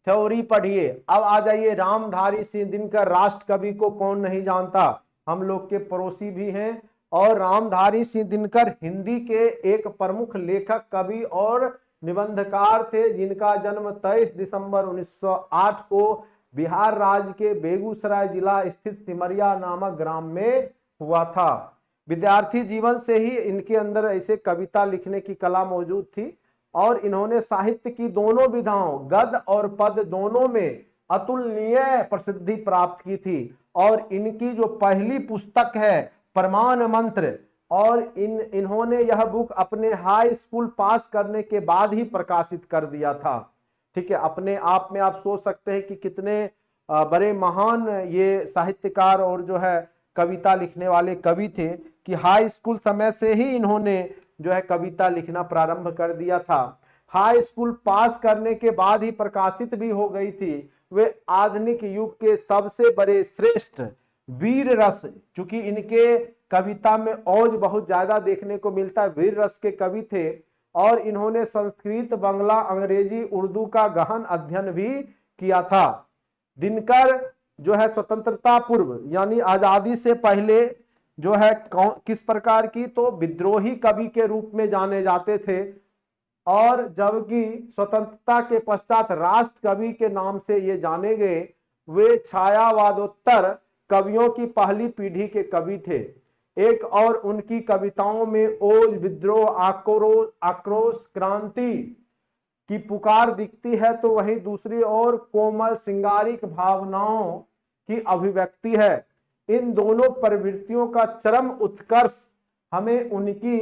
थ्योरी पढ़िए। अब आ जाइए रामधारी सिंह दिनकर, राष्ट्र कवि को कौन नहीं जानता, हम लोग के पड़ोसी भी हैं। और रामधारी सिंह दिनकर हिंदी के एक प्रमुख लेखक, कवि और निबंधकार थे, जिनका जन्म 23 दिसंबर 1908 को बिहार राज्य के बेगूसराय जिला स्थित सिमरिया नामक ग्राम में हुआ था। विद्यार्थी जीवन से ही इनके अंदर ऐसे कविता लिखने की कला मौजूद थी और इन्होंने साहित्य की दोनों विधाओं, गद्य और पद दोनों में अतुलनीय प्रसिद्धि प्राप्त की थी। और इनकी जो पहली पुस्तक है प्रमाण मंत्र, और इन्होंने यह बुक अपने हाई स्कूल पास करने के बाद ही प्रकाशित कर दिया था। ठीक है, अपने आप में आप सोच सकते हैं कि कितने बड़े महान ये साहित्यकार और जो है कविता लिखने वाले कवि थे कि हाई स्कूल समय से ही इन्होंने जो है कविता लिखना प्रारंभ कर दिया था। हाई स्कूल पास करने के बाद ही प्रकाशित भी हो गई थी। वे आधुनिक युग के सबसे बड़े श्रेष्ठ वीर रस, चूंकि इनके कविता में औज बहुत ज्यादा देखने को मिलता है, वीर रस के कवि थे। और इन्होंने संस्कृत, बांग्ला, अंग्रेजी, उर्दू का गहन अध्ययन भी किया था। दिनकर जो है स्वतंत्रता पूर्व यानी आजादी से पहले जो है किस प्रकार की, तो विद्रोही कवि के रूप में जाने जाते थे। और जबकि स्वतंत्रता के पश्चात राष्ट्र कवि के नाम से ये जाने गए। वे छायावादोत्तर कवियों की पहली पीढ़ी के कवि थे। एक और उनकी कविताओं में ओज, विद्रोह, आक्रोश, क्रांति की पुकार दिखती है, तो वहीं दूसरी ओर कोमल सिंगारिक भावनाओं की अभिव्यक्ति है। इन दोनों प्रवृत्तियों का चरम उत्कर्ष हमें उनकी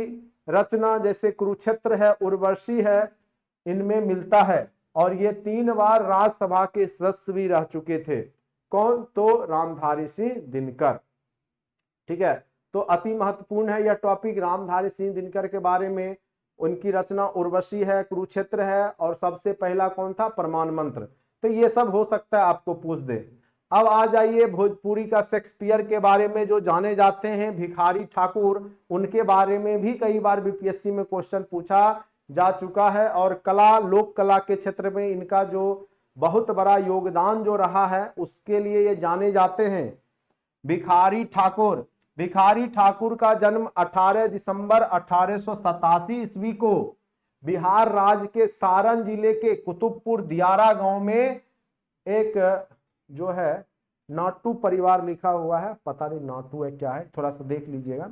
रचना जैसे कुरुक्षेत्र है, उर्वशी है, इनमें मिलता है। और ये 3 बार राज्यसभा के सदस्य भी रह चुके थे। कौन, तो रामधारी सिंह दिनकर। ठीक है, तो अति महत्वपूर्ण है यह टॉपिक रामधारी सिंह दिनकर के बारे में। उनकी रचना उर्वशी है, कुरुक्षेत्र है, और सबसे पहला कौन था, प्रमाण मंत्र। तो ये सब हो सकता है आपको पूछ दे। अब आ जाइए भोजपुरी का शेक्सपियर के बारे में जो जाने जाते हैं भिखारी ठाकुर, उनके बारे में भी कई बार बीपीएससी में क्वेश्चन पूछा जा चुका है। और कला, लोक कला के क्षेत्र में इनका जो बहुत बड़ा योगदान जो रहा है उसके लिए ये जाने जाते हैं। भिखारी ठाकुर, भिखारी ठाकुर का जन्म 18 दिसंबर 1887 ईस्वी को बिहार राज्य के सारण जिले के कुतुबपुर दियारा गांव में एक जो है नाटू परिवार लिखा हुआ है, पता नहीं नाटू है क्या है, थोड़ा सा देख लीजिएगा,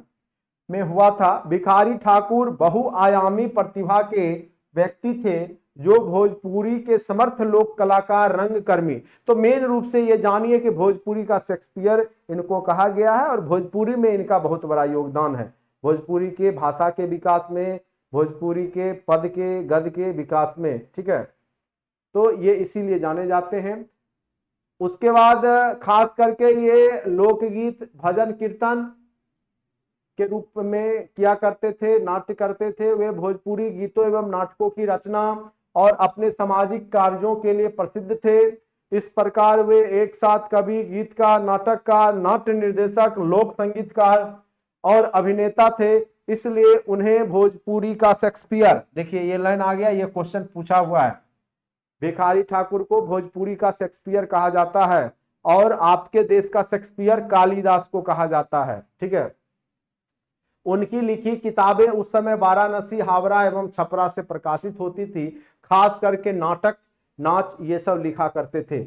में हुआ था। भिखारी ठाकुर बहुआयामी प्रतिभा के व्यक्ति थे जो भोजपुरी के समर्थ लोक कलाकार, रंगकर्मी। तो मेन रूप से ये जानिए कि भोजपुरी का शेक्सपियर इनको कहा गया है और भोजपुरी में इनका बहुत बड़ा योगदान है। भोजपुरी के भाषा के विकास में, भोजपुरी के पद के, गद्य के विकास में। ठीक है, तो ये इसीलिए जाने जाते हैं। उसके बाद खास करके ये लोकगीत, भजन कीर्तन के रूप में किया करते थे, नाट्य करते थे। वे भोजपुरी गीतों एवं नाटकों की रचना और अपने सामाजिक कार्यों के लिए प्रसिद्ध थे। इस प्रकार वे एक साथ कवि, गीतकार, नाटककार, नाट्य निर्देशक, लोक संगीतकार और अभिनेता थे। इसलिए उन्हें भोजपुरी का शेक्सपियर, देखिए ये लाइन आ गया, ये क्वेश्चन पूछा हुआ है। भिखारी ठाकुर को भोजपुरी का शेक्सपियर कहा जाता है और आपके देश का शेक्सपियर कालिदास को कहा जाता है। ठीक है। उनकी लिखी किताबें उस समय वाराणसी, हावड़ा एवं छपरा से प्रकाशित होती थी। खास करके नाटक, नाच ये सब लिखा करते थे।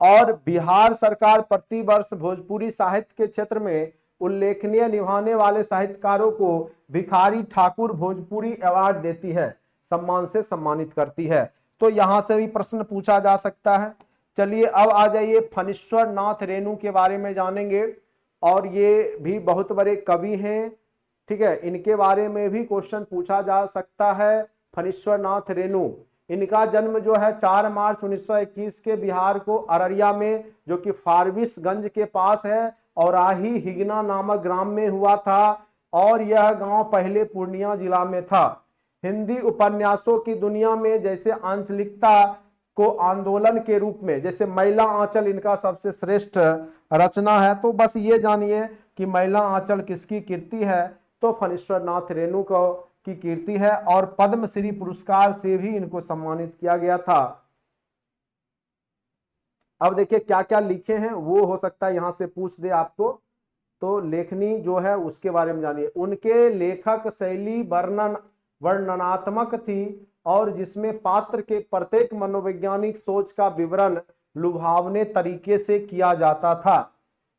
और बिहार सरकार प्रतिवर्ष भोजपुरी साहित्य के क्षेत्र में उल्लेखनीय निभाने वाले साहित्यकारों को भिखारी ठाकुर भोजपुरी अवार्ड देती है, सम्मान से सम्मानित करती है। तो यहां से भी प्रश्न पूछा जा सकता है। चलिए अब आ जाइए फणीश्वर नाथ रेणु के बारे में जानेंगे। और ये भी बहुत बड़े कवि हैं। ठीक है, इनके बारे में भी क्वेश्चन पूछा जा सकता है। फणीश्वर नाथ रेणु, इनका जन्म जो है 4 मार्च 1921 के बिहार को अररिया में, जो कि फारबिसगंज के पास है, और आही हिगना नामक ग्राम में हुआ था। और यह गांव पहले पूर्णिया जिला में था। हिंदी उपन्यासों की दुनिया में जैसे आंचलिकता को आंदोलन के रूप में, जैसे मैला आंचल इनका सबसे श्रेष्ठ रचना है। तो बस ये जानिए कि मैला आंचल किसकी कीर्ति है, तो फणीश्वर नाथ रेणु को की कीर्ति है। और पद्मश्री पुरस्कार से भी इनको सम्मानित किया गया था। अब देखिए क्या क्या लिखे हैं, वो हो सकता है यहां से पूछ दे आपको, तो लेखनी जो है उसके बारे में जानिए। उनके लेखक शैली वर्णनात्मक थी और जिसमें पात्र के प्रत्येक मनोवैज्ञानिक सोच का विवरण लुभावने तरीके से किया जाता था।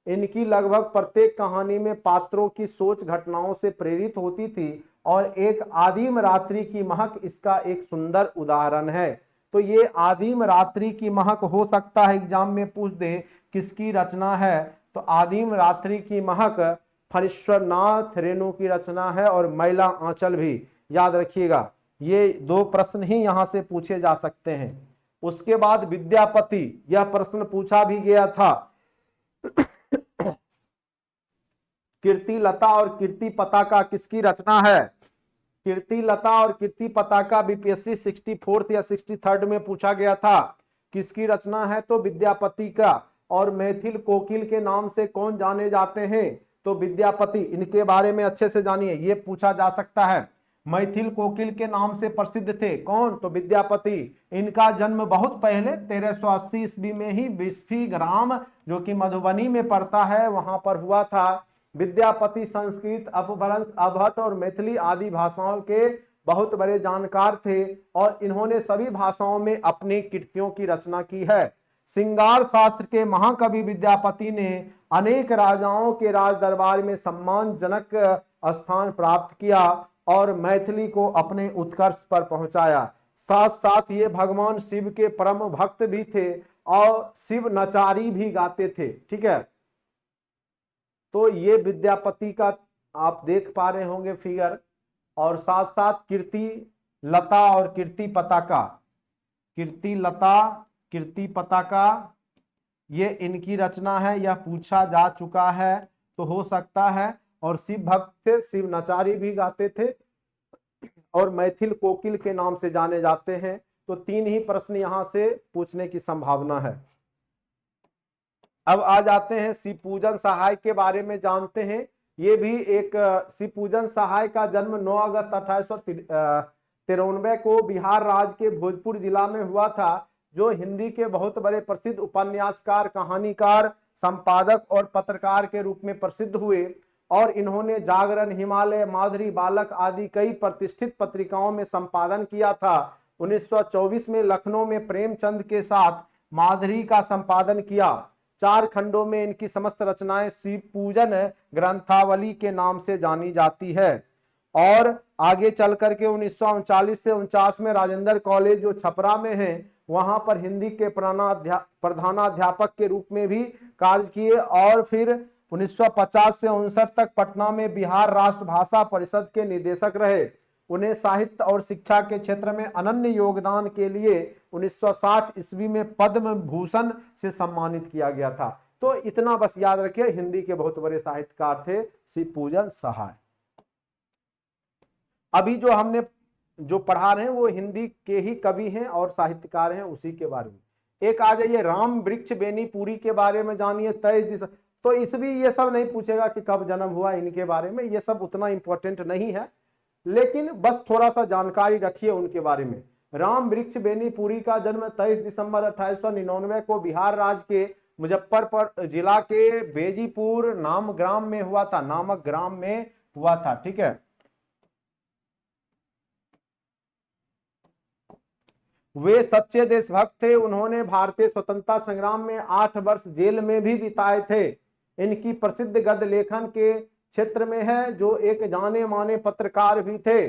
इनकी लगभग प्रत्येक कहानी में पात्रों की सोच घटनाओं से प्रेरित होती थी और एक आदिम रात्रि की महक इसका एक सुंदर उदाहरण है। तो ये आदिम रात्रि की महक हो सकता है एग्जाम में पूछ दे किसकी रचना है, तो आदिम रात्रि की महक फणीश्वर नाथ रेणु की रचना है। और मैला आंचल भी याद रखिएगा, ये 2 प्रश्न ही यहां से पूछे जा सकते हैं। उसके बाद विद्यापति, यह प्रश्न पूछा भी गया था। कीर्ति लता और कीर्ति पताका किसकी रचना है? कीर्ति लता और कीर्ति पताका बीपीएससी 64 या 63 में पूछा गया था। किसकी रचना है? तो विद्यापति का। और मैथिल कोकिल के नाम से कौन जाने जाते हैं? तो विद्यापति। इनके बारे में अच्छे से जानिए, ये पूछा जा सकता है। मैथिल कोकिल के नाम से प्रसिद्ध थे कौन? तो विद्यापति। इनका जन्म बहुत पहले 1380 ईस्वी में ही बिस्फी ग्राम, जो कि मधुबनी में पड़ता है, वहां पर हुआ था। विद्यापति संस्कृत, अपभ्रंश, अवहट और मैथिली आदि भाषाओं के बहुत बड़े जानकार थे और इन्होंने सभी भाषाओं में अपनी कृतियों की रचना की है। श्रृंगार शास्त्र के महाकवि विद्यापति ने अनेक राजाओं के राज दरबार में सम्मानजनक स्थान प्राप्त किया और मैथिली को अपने उत्कर्ष पर पहुंचाया। साथ साथ ये भगवान शिव के परम भक्त भी थे और शिव नचारी भी गाते थे। ठीक है, तो ये विद्यापति का आप देख पा रहे होंगे फिगर। और साथ साथ कीर्ति लता और कीर्ति पताका, कीर्ति लता कीर्ति पताका ये इनकी रचना है, यह पूछा जा चुका है, तो हो सकता है। और शिव भक्त थे, शिव नचारी भी गाते थे और मैथिल कोकिल के नाम से जाने जाते हैं। तो 3 ही प्रश्न यहां से पूछने की संभावना है। अब आ जाते हैं शिवपूजन सहाय के बारे में जानते हैं। ये भी एक शिवपूजन सहाय का जन्म 9 अगस्त 1893 को बिहार राज्य के भोजपुर जिला में हुआ था, जो हिंदी के बहुत बड़े प्रसिद्ध उपन्यासकार, कहानीकार, संपादक और पत्रकार के रूप में प्रसिद्ध हुए। और इन्होंने जागरण, हिमालय, माधुरी बालक आदि कई प्रतिष्ठित पत्रिकाओं में संपादन किया था। 1924 में लखनऊ में प्रेमचंद के साथ माधुरी का संपादन किया। 4 खंडों में इनकी समस्त रचनाएं शिव पूजन ग्रंथावली के नाम से जानी जाती है। और आगे चल करके 1939 से 49 में राजेंद्र कॉलेज जो छपरा में है, वहां पर हिंदी के प्रधानाध्यापक के रूप में भी कार्य किए। और फिर 1950 से 59 तक पटना में बिहार राष्ट्र भाषा परिषद के निदेशक रहे। उन्हें साहित्य और शिक्षा के क्षेत्र में अनन्य योगदान के लिए 1960 ईस्वी में पद्म भूषण से सम्मानित किया गया था। तो इतना बस याद रखिए, हिंदी के बहुत बड़े साहित्यकार थे शिवपूजन सहाय। अभी जो हमने जो पढ़ा रहे हैं वो हिंदी के ही कवि हैं और साहित्यकार हैं, उसी के बारे में। एक आ जाइए राम वृक्ष बेनीपुरी के बारे में जानिए। 23 तो इस भी ये सब नहीं पूछेगा कि कब जन्म हुआ इनके बारे में, ये सब उतना इंपॉर्टेंट नहीं है, लेकिन बस थोड़ा सा जानकारी रखिए उनके बारे में। राम वृक्ष बेनीपुरी का जन्म 23 दिसंबर 1899 को बिहार राज्य के मुजफ्फरपुर जिला के बेजीपुर नामक ग्राम में हुआ था। ठीक है, वे सच्चे देशभक्त थे। उन्होंने भारतीय स्वतंत्रता संग्राम में 8 वर्ष जेल में भी बिताए थे। इनकी प्रसिद्ध गद्य लेखन के क्षेत्र में है, जो एक जाने माने पत्रकार भी थे।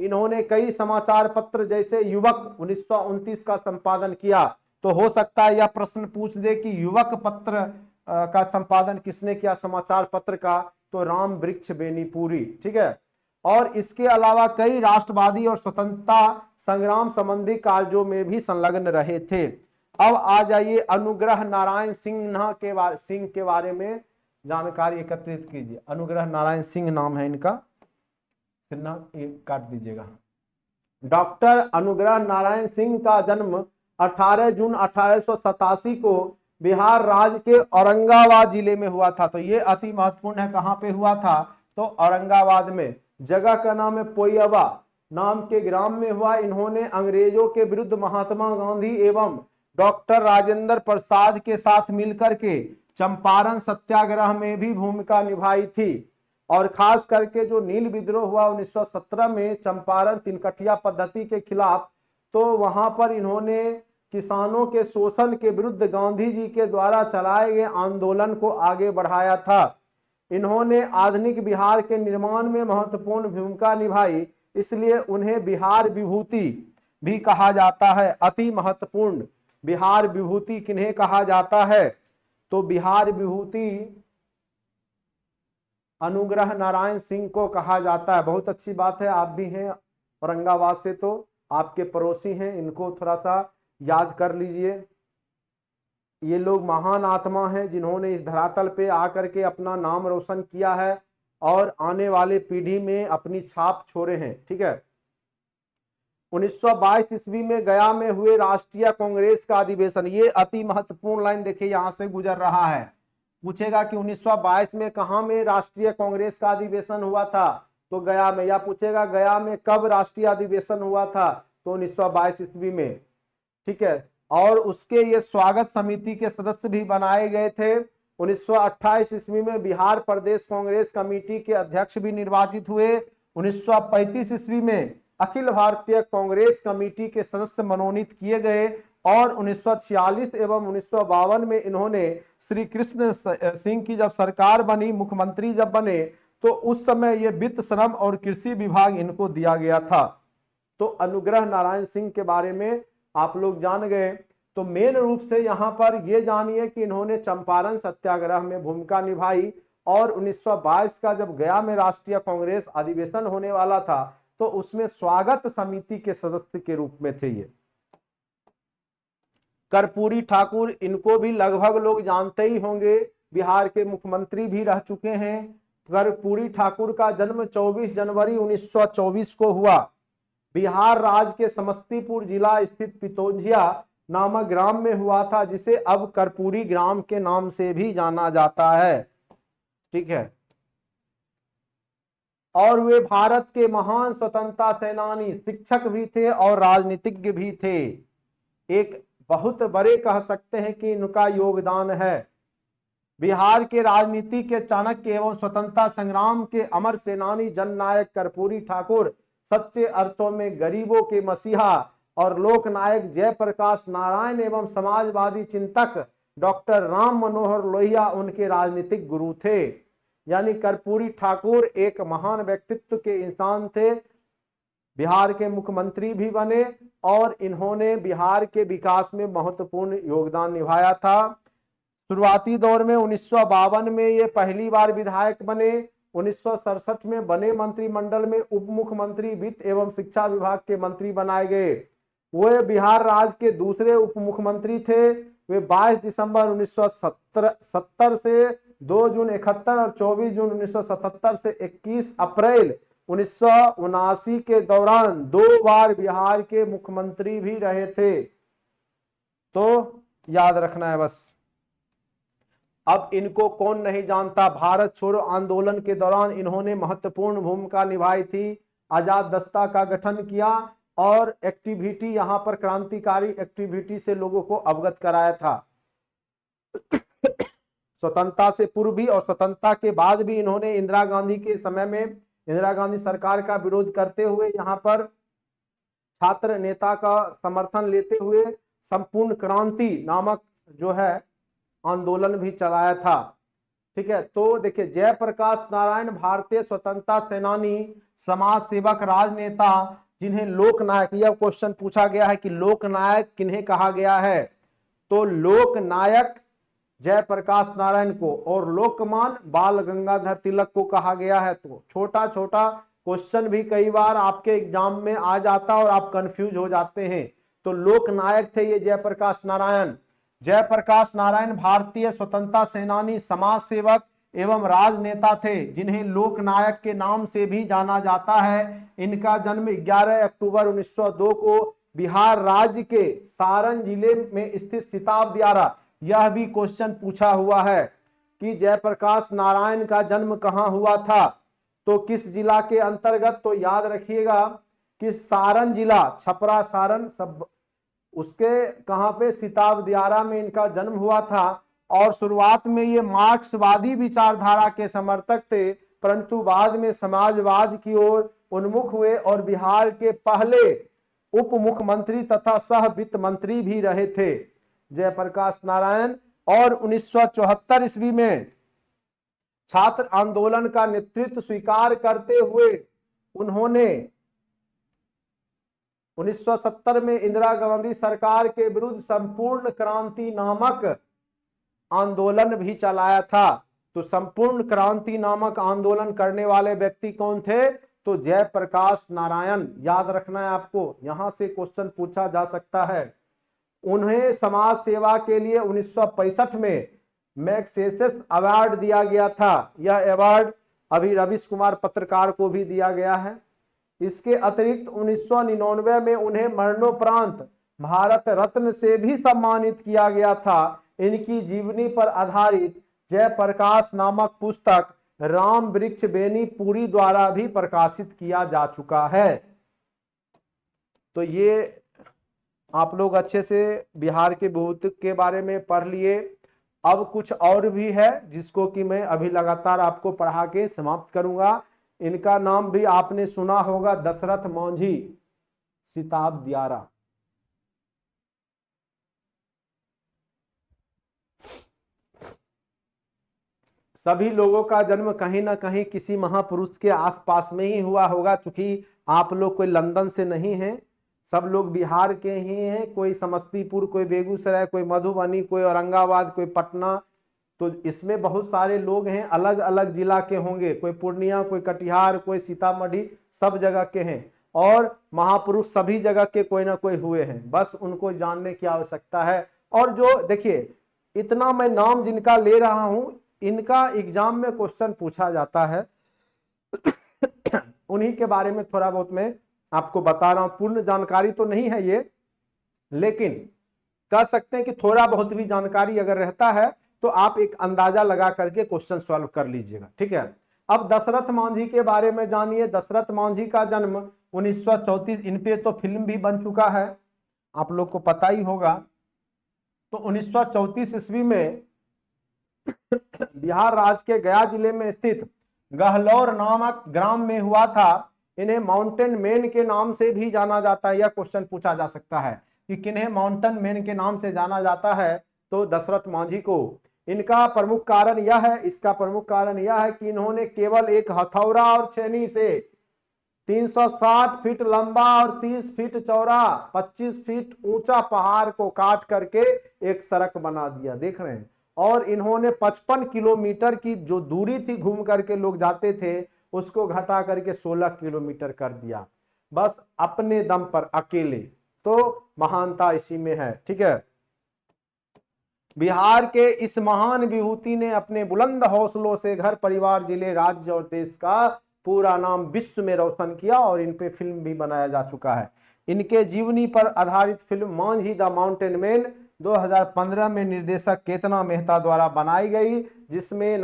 इन्होंने कई समाचार पत्र जैसे युवक 1929 का संपादन किया। तो हो सकता है यह प्रश्न पूछ दे कि युवक पत्र का संपादन किसने किया, समाचार पत्र का, तो राम वृक्ष बेनीपुरी। ठीक है, और इसके अलावा कई राष्ट्रवादी और स्वतंत्रता संग्राम संबंधी कार्यों में भी संलग्न रहे थे। अब आ जाइए अनुग्रह नारायण सिंह के बारे में जानकारी एकत्रित कीजिए। अनुग्रह नारायण सिंह नाम है इनका, सिन्हा काट दीजिएगा। डॉक्टर अनुग्रह नारायण सिंह का जन्म 18 जून 1887 को बिहार राज्य के औरंगाबाद जिले में हुआ था। तो ये अति महत्वपूर्ण है, कहां पे हुआ था, तो औरंगाबाद में। जगह का नाम है पोइयावा नाम के ग्राम में हुआ। इन्होंने अंग्रेजों के विरुद्ध महात्मा गांधी एवं डॉक्टर राजेंद्र प्रसाद के साथ मिलकर के चंपारण सत्याग्रह में भी भूमिका निभाई थी। और खास करके जो नील विद्रोह हुआ 1917 में चंपारण तिनकठिया पद्धति के खिलाफ, तो वहां पर इन्होंने किसानों के शोषण के विरुद्ध गांधी जी के द्वारा चलाए गए आंदोलन को आगे बढ़ाया था। इन्होंने आधुनिक बिहार के निर्माण में महत्वपूर्ण भूमिका निभाई, इसलिए उन्हें बिहार विभूति भी कहा जाता है। अति महत्वपूर्ण बिहार विभूति किन्हें कहा जाता है, तो बिहार विभूति अनुग्रह नारायण सिंह को कहा जाता है। बहुत अच्छी बात है, आप भी हैं औरंगाबाद से, तो आपके पड़ोसी हैं, इनको थोड़ा सा याद कर लीजिए। ये लोग महान आत्मा हैं जिन्होंने इस धरातल पे आकर के अपना नाम रोशन किया है और आने वाले पीढ़ी में अपनी छाप छोड़े हैं। ठीक है, 1922 ईस्वी में गया में हुए राष्ट्रीय कांग्रेस का अधिवेशन, ये अति महत्वपूर्ण लाइन देखिए, यहां से गुजर रहा है। पूछेगा कि 1922 में कहां में राष्ट्रीय कांग्रेस का अधिवेशन हुआ था, तो गया में। या पूछेगा गया में कब राष्ट्रीय अधिवेशन हुआ था, तो 1922 ईस्वी में। ठीक है, और उसके ये स्वागत समिति के सदस्य भी बनाए गए थे। 1928 ईस्वी में बिहार प्रदेश कांग्रेस कमेटी के अध्यक्ष भी निर्वाचित हुए। 1935 ईस्वी में अखिल भारतीय कांग्रेस कमेटी के सदस्य मनोनीत किए गए और 1946 एवं 1952 में इन्होंने श्री कृष्ण सिंह की जब सरकार बनी, मुख्यमंत्री जब बने, तो उस समय ये वित्त, श्रम और कृषि विभाग इनको दिया गया था। तो अनुग्रह नारायण सिंह के बारे में आप लोग जान गए। तो मेन रूप से यहां पर ये जानिए कि इन्होंने चंपारण सत्याग्रह में भूमिका निभाई और 1922 का जब गया में राष्ट्रीय कांग्रेस अधिवेशन होने वाला था, तो उसमें स्वागत समिति के सदस्य के रूप में थे ये। कर्पूरी ठाकुर, इनको भी लगभग लोग जानते ही होंगे, बिहार के मुख्यमंत्री भी रह चुके हैं। कर्पूरी ठाकुर का जन्म 24 जनवरी 1924 को हुआ। बिहार राज्य के समस्तीपुर जिला स्थित पितौजिया नामक ग्राम में हुआ था, जिसे अब कर्पूरी ग्राम के नाम से भी जाना जाता है। ठीक है, और वे भारत के महान स्वतंत्रता सेनानी, शिक्षक भी थे और राजनीतिज्ञ भी थे। एक बहुत बड़े कह सकते हैं कि इनका योगदान है। बिहार के राजनीति के चाणक्य एवं स्वतंत्रता संग्राम के अमर सेनानी जननायक कर्पूरी ठाकुर सच्चे अर्थों में गरीबों के मसीहा और लोकनायक जयप्रकाश नारायण एवं समाजवादी चिंतक डॉक्टर राम मनोहर लोहिया उनके राजनीतिक गुरु थे। यानी कर्पूरी ठाकुर एक महान व्यक्तित्व के इंसान थे, बिहार के मुख्यमंत्री भी बने और इन्होंने बिहार के विकास में महत्वपूर्ण योगदान निभाया था। शुरुआती दौर में 1952 में ये पहली बार विधायक बने। 1967 में बने मंत्रिमंडल में उप मुख्यमंत्री, वित्त एवं शिक्षा विभाग के मंत्री बनाए गए। वे बिहार राज्य के दूसरे उप मुख्यमंत्री थे। वे 22 दिसंबर 1970 से 2 जून 71 और 24 जून 1977 से 21 अप्रैल 1979 के दौरान 2 बार बिहार के मुख्यमंत्री भी रहे थे। तो याद रखना है बस। अब इनको कौन नहीं जानता, भारत छोड़ो आंदोलन के दौरान इन्होंने महत्वपूर्ण भूमिका निभाई थी, आजाद दस्ता का गठन किया और एक्टिविटी, यहां पर क्रांतिकारी एक्टिविटी से लोगों को अवगत कराया था। स्वतंत्रता से पूर्व भी और स्वतंत्रता के बाद भी इन्होंने इंदिरा गांधी के समय में इंदिरा गांधी सरकार का विरोध करते हुए यहाँ पर छात्र नेता का समर्थन लेते हुए संपूर्ण क्रांति नामक जो है आंदोलन भी चलाया था। ठीक है, तो देखिए जयप्रकाश नारायण भारतीय स्वतंत्रता सेनानी, समाज सेवक, राजनेता, जिन्हें लोकनायक, यह क्वेश्चन पूछा गया है कि लोकनायक किन्हें कहा गया है, तो लोकनायक जयप्रकाश नारायण को और लोकमान बाल गंगाधर तिलक को कहा गया है। तो छोटा छोटा क्वेश्चन भी कई बार आपके एग्जाम में आ जाता और आप कंफ्यूज हो जाते हैं। तो लोकनायक थे ये जयप्रकाश नारायण। जयप्रकाश नारायण भारतीय स्वतंत्रता सेनानी, समाज सेवक एवं राजनेता थे, जिन्हें लोकनायक के नाम से भी जाना जाता है। इनका जन्म 11 अक्टूबर 1902 को बिहार राज्य के सारण जिले में स्थित सिताब दियारा, यह भी क्वेश्चन पूछा हुआ है कि जयप्रकाश नारायण का जन्म कहां हुआ था, तो किस जिला के अंतर्गत, तो याद रखिएगा कि सारण जिला, छपरा सारण सब उसके कहां पे, सिताब दियारा में इनका जन्म हुआ था। और शुरुआत में ये मार्क्सवादी विचारधारा के समर्थक थे, परंतु बाद में समाजवाद की ओर उन्मुख हुए और बिहार के पहले उप मुख्यमंत्री तथा सह वित्त मंत्री भी रहे थे जयप्रकाश नारायण। और 1974 ईस्वी में छात्र आंदोलन का नेतृत्व स्वीकार करते हुए उन्होंने 1970 में इंदिरा गांधी सरकार के विरुद्ध संपूर्ण क्रांति नामक आंदोलन भी चलाया था। तो संपूर्ण क्रांति नामक आंदोलन करने वाले व्यक्ति कौन थे, तो जयप्रकाश नारायण। याद रखना है आपको, यहां से क्वेश्चन पूछा जा सकता है। उन्हें समाज सेवा के लिए 1965 में मैग्सेसेस अवार्ड दिया गया था। यह अवार्ड अभी रविश कुमार पत्रकार को भी दिया गया है। इसके अतिरिक्त 1999 में उन्हें मरणोपरांत भारत रत्न से भी सम्मानित किया गया था। इनकी जीवनी पर आधारित जयप्रकाश नामक पुस्तक राम वृक्ष बेनी पुरी द्वारा भी प्रकाशित किया जा चुका है। तो ये आप लोग अच्छे से बिहार के भूतत्व के बारे में पढ़ लिए। अब कुछ और भी है जिसको कि मैं अभी लगातार आपको पढ़ा के समाप्त करूंगा। इनका नाम भी आपने सुना होगा, दशरथ मांझी, सिताब दियारा। सभी लोगों का जन्म कहीं ना कहीं किसी महापुरुष के आसपास में ही हुआ होगा, क्योंकि आप लोग कोई लंदन से नहीं हैं, सब लोग बिहार के ही हैं। कोई समस्तीपुर, कोई बेगूसराय, कोई मधुबनी, कोई औरंगाबाद, कोई पटना, तो इसमें बहुत सारे लोग हैं, अलग अलग जिला के होंगे, कोई पूर्णिया, कोई कटिहार, कोई सीतामढ़ी, सब जगह के हैं। और महापुरुष सभी जगह के कोई ना कोई हुए हैं, बस उनको जानने की आवश्यकता है। और जो देखिए, इतना मैं नाम जिनका ले रहा हूं, इनका एग्जाम में क्वेश्चन पूछा जाता है उन्हीं के बारे में थोड़ा बहुत मैं आपको बता रहा हूं। पूर्ण जानकारी तो नहीं है ये, लेकिन कह सकते हैं कि थोड़ा बहुत भी जानकारी अगर रहता है तो आप एक अंदाजा लगा करके क्वेश्चन सॉल्व कर लीजिएगा। ठीक है, अब दशरथ मांझी के बारे में जानिए। दशरथ मांझी का जन्म 1934, इन पे तो फिल्म भी बन चुका है, आप लोग को पता ही होगा। तो 1934 ईस्वी में बिहार राज्य के गया जिले में स्थित गहलौर नामक ग्राम में हुआ था। इन्हें माउंटेन मैन के नाम से भी जाना जाता है। यह क्वेश्चन पूछा जा सकता है कि किन्हें माउंटेन मैन के नाम से जाना जाता है, तो दशरथ मांझी को। इनका प्रमुख कारण यह है, इसका प्रमुख कारण यह है कि इन्होंने केवल एक हथौड़ा और छेनी से 360 फीट लंबा और 30 फीट चौड़ा 25 फीट ऊंचा पहाड़ को काट करके एक सड़क बना दिया, देख रहे हैं। और इन्होंने 55 किलोमीटर की जो दूरी थी घूम करके लोग जाते थे, उसको घटा करके 16 किलोमीटर कर दिया, बस अपने दम पर अकेले। तो महानता इसी में है। ठीक है, बिहार के इस महान विभूति ने अपने बुलंद हौसलों से घर परिवार, जिले, राज्य और देश का पूरा नाम विश्व में रोशन किया और इन पे फिल्म भी बनाया जा चुका है। इनके जीवनी पर आधारित film Manjhi the mountain man 2015 में निर्देशक केतना मेहता द्वारा बनाई गई, जिसमें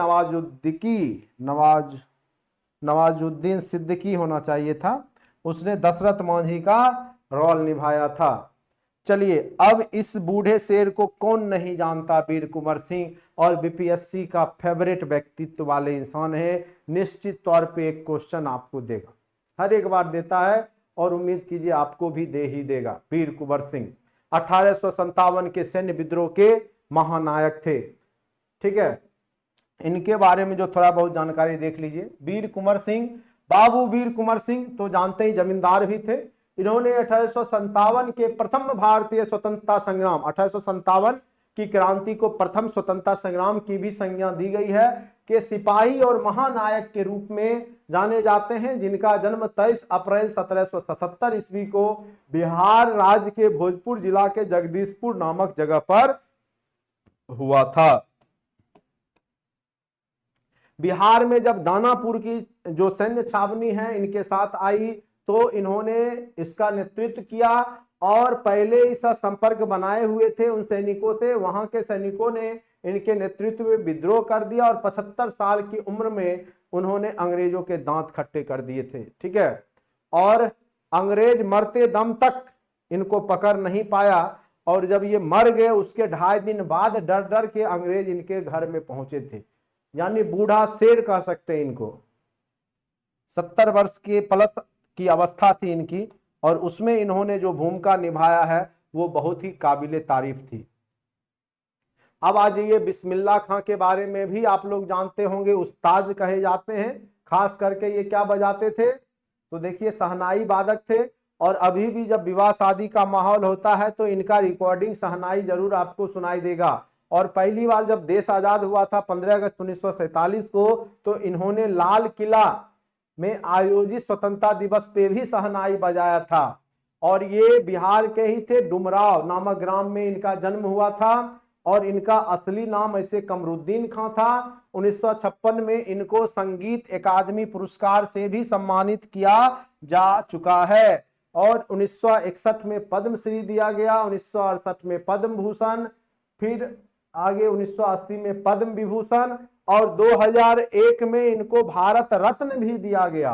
नवाजुद्दीन सिद्दीकी होना चाहिए था, उसने दशरथ मांझी का रोल निभाया था। चलिए, अब इस बूढ़े शेर को कौन नहीं जानता, वीर कुंवर सिंह, और बीपीएससी का फेवरेट व्यक्तित्व वाले इंसान है। निश्चित तौर पे एक क्वेश्चन आपको देगा, हर एक बार देता है और उम्मीद कीजिए आपको भी दे ही देगा। वीर कुंवर सिंह 1857 के सैन्य विद्रोह के महानायक थे। ठीक है, इनके बारे में जो थोड़ा बहुत जानकारी देख लीजिए। वीर कुंवर सिंह, बाबू वीर कुंवर सिंह तो जानते ही जमींदार भी थे। इन्होंने 1857 के प्रथम भारतीय स्वतंत्रता संग्राम, 1857 की क्रांति को प्रथम स्वतंत्रता संग्राम की भी संज्ञा दी गई है, के सिपाही और महानायक के रूप में जाने जाते हैं, जिनका जन्म 23 अप्रैल 1777 ईस्वी को बिहार राज्य के भोजपुर जिला के जगदीशपुर नामक जगह पर हुआ था। बिहार में जब दानापुर की जो सैन्य छावनी है इनके साथ आई, तो इन्होंने इसका नेतृत्व किया और पहले इसका संपर्क बनाए हुए थे उन सैनिकों से। वहां के सैनिकों ने इनके नेतृत्व में विद्रोह कर दिया और 75 साल की उम्र में उन्होंने अंग्रेजों के दांत खट्टे कर दिए थे। ठीक है, और अंग्रेज मरते दम तक इनको पकड़ नहीं पाया, और जब ये मर गए उसके 2.5 दिन बाद डर डर के अंग्रेज इनके घर में पहुंचे थे। यानी बूढ़ा शेर कह सकते हैं इनको। 70 वर्ष के प्लस की अवस्था थी इनकी, और उसमें इन्होंने जो भूमिका निभाया है वो बहुत ही काबिले तारीफ थी। अब आ जाइए, बिस्मिल्लाह खां के बारे में भी आप लोग जानते होंगे, उस्ताद कहे जाते हैं। खास करके ये क्या बजाते थे, तो देखिए शहनाई वादक थे, और अभी भी जब विवाह शादी का माहौल होता है तो इनका रिकॉर्डिंग शहनाई जरूर आपको सुनाई देगा। और पहली बार जब देश आजाद हुआ था 15 अगस्त 1947 को, तो इन्होंने लाल किला में आयोजित स्वतंत्रता दिवस पे भी शहनाई बजाया था। और ये बिहार के ही थे, डुमराव नामक ग्राम में इनका जन्म हुआ था, और इनका असली नाम ऐसे कमरुद्दीन खां था। 1956 में इनको संगीत अकादमी पुरस्कार से भी सम्मानित किया जा चुका है, और 1961 में पद्मश्री दिया गया, 1968 में पद्म भूषण, फिर आगे 1980 में पद्म विभूषण, और 2001 में इनको भारत रत्न भी दिया गया।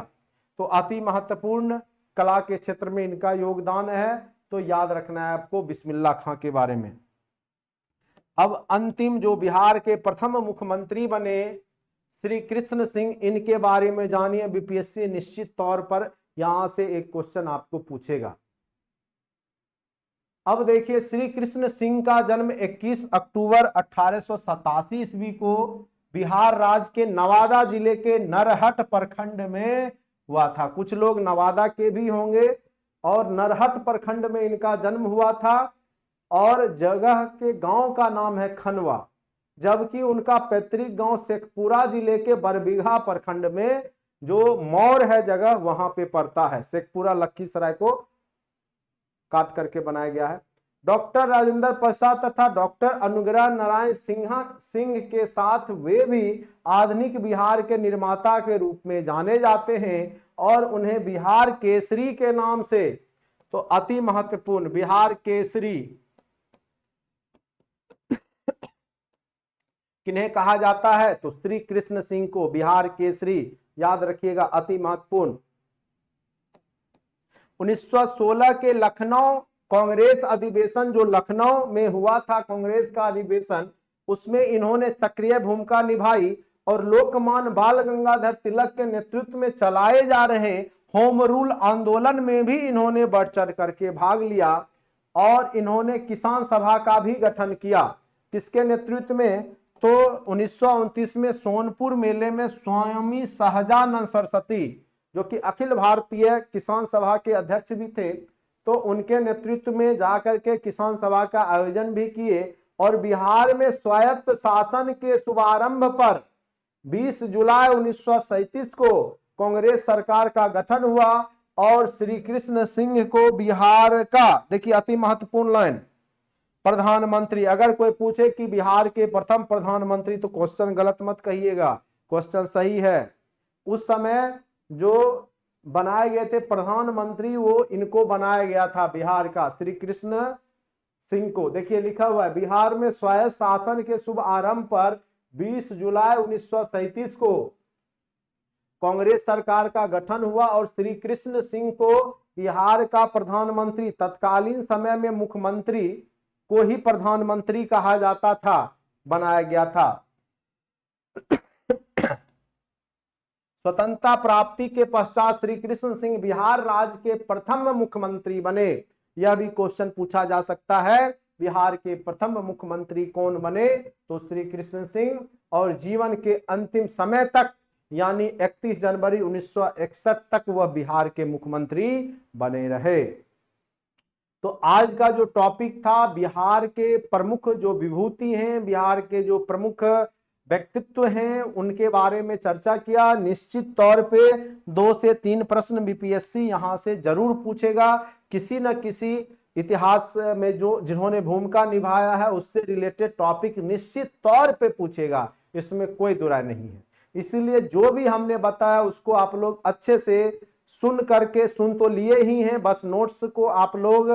तो अति महत्वपूर्ण कला के क्षेत्र में इनका योगदान है, तो याद रखना है आपको बिस्मिल्लाह खां के बारे में। अब अंतिम जो बिहार के प्रथम मुख्यमंत्री बने श्री कृष्ण सिंह, इनके बारे में जानिए। बीपीएससी निश्चित तौर पर यहां से एक क्वेश्चन आपको पूछेगा। अब देखिए, श्री कृष्ण सिंह का जन्म 21 अक्टूबर 1887 ईस्वी को बिहार राज्य के नवादा जिले के नरहट प्रखंड में हुआ था। कुछ लोग नवादा के भी होंगे, और नरहट प्रखंड में इनका जन्म हुआ था, और जगह के गांव का नाम है खनवा, जबकि उनका पैतृक गांव शेखपुरा जिले के बरबीघा प्रखंड में जो मौर है जगह वहां पे पड़ता है। शेखपुरा लखीसराय को काट करके बनाया गया है। डॉक्टर राजेंद्र प्रसाद तथा डॉक्टर अनुग्रह नारायण सिंह के साथ वे भी आधुनिक बिहार के निर्माता के रूप में जाने जाते हैं, और उन्हें बिहार केसरी के नाम से, तो अति महत्वपूर्ण बिहार केसरी किन्हें कहा जाता है, तो श्री कृष्ण सिंह को बिहार केसरी, याद रखिएगा, अति महत्वपूर्ण। 1916 के लखनऊ कांग्रेस अधिवेशन जो लखनऊ में हुआ था, कांग्रेस का अधिवेशन, उसमें इन्होंने सक्रिय भूमिका निभाई, और लोकमान्य बाल गंगाधर तिलक के नेतृत्व में चलाए जा रहे होम रूल आंदोलन में भी इन्होंने बढ़ चढ़ करके भाग लिया, और इन्होंने किसान सभा का भी गठन किया। किसके नेतृत्व में, तो 1929 में सोनपुर मेले में स्वामी सहजानंद सरस्वती, जो कि अखिल भारतीय किसान सभा के अध्यक्ष भी थे, तो उनके नेतृत्व में जाकर के किसान सभा का आयोजन भी किए, और बिहार में स्वायत्त शासन के शुभारंभ पर 20 जुलाई 1937 को कांग्रेस सरकार का गठन हुआ, और श्री कृष्ण सिंह को बिहार का, देखिए अति महत्वपूर्ण लाइन, प्रधानमंत्री, अगर कोई पूछे कि बिहार के प्रथम प्रधानमंत्री, तो क्वेश्चन गलत मत कहिएगा, क्वेश्चन सही है। उस समय जो बनाए गए थे प्रधानमंत्री, वो इनको बनाया गया था बिहार का, श्री कृष्ण सिंह को। देखिए लिखा हुआ है, बिहार में स्वायत्त शासन के शुभ आरंभ पर 20 जुलाई 1937 को कांग्रेस सरकार का गठन हुआ और श्री कृष्ण सिंह को बिहार का प्रधानमंत्री, तत्कालीन समय में मुख्यमंत्री को ही प्रधानमंत्री कहा जाता था, बनाया गया था। स्वतंत्रता प्राप्ति के पश्चात श्री कृष्ण सिंह बिहार राज्य के प्रथम मुख्यमंत्री बने। यह भी क्वेश्चन पूछा जा सकता है, बिहार के प्रथम मुख्यमंत्री कौन बने, तो श्री कृष्ण सिंह, और जीवन के अंतिम समय तक यानी 31 जनवरी 1961 तक वह बिहार के मुख्यमंत्री बने रहे। तो आज का जो टॉपिक था, बिहार के प्रमुख जो विभूति हैं, बिहार के जो प्रमुख व्यक्तित्व हैं, उनके बारे में चर्चा किया। निश्चित तौर पे 2 से 3 प्रश्न बीपीएससी यहां से जरूर पूछेगा, किसी न किसी इतिहास में जो जिन्होंने भूमिका निभाया है उससे रिलेटेड टॉपिक निश्चित तौर पे पूछेगा, इसमें कोई दो राय नहीं है। इसीलिए जो भी हमने बताया उसको आप लोग अच्छे से सुन करके, सुन तो लिए ही हैं, बस नोट्स को आप लोग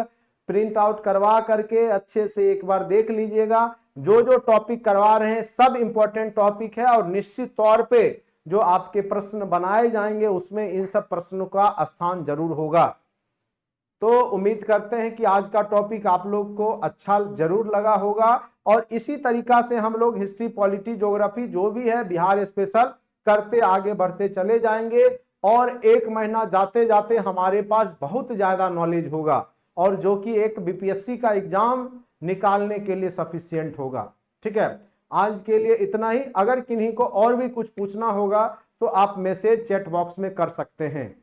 प्रिंट आउट करवा करके अच्छे से एक बार देख लीजिएगा। जो जो टॉपिक करवा रहे हैं सब इंपॉर्टेंट टॉपिक है और निश्चित तौर पे जो आपके प्रश्न बनाए जाएंगे उसमें इन सब प्रश्नों का स्थान जरूर होगा। तो उम्मीद करते हैं कि आज का टॉपिक आप लोग को अच्छा जरूर लगा होगा और इसी तरीका से हम लोग हिस्ट्री, पॉलिटी, ज्योग्राफी जो भी है बिहार स्पेशल करते आगे बढ़ते चले जाएंगे और 1 महीना जाते जाते हमारे पास बहुत ज्यादा नॉलेज होगा और जो कि एक बीपीएससी का एग्जाम निकालने के लिए सफिशिएंट होगा। ठीक है, आज के लिए इतना ही। अगर किन्हीं को और भी कुछ पूछना होगा तो आप मैसेज चैट बॉक्स में कर सकते हैं।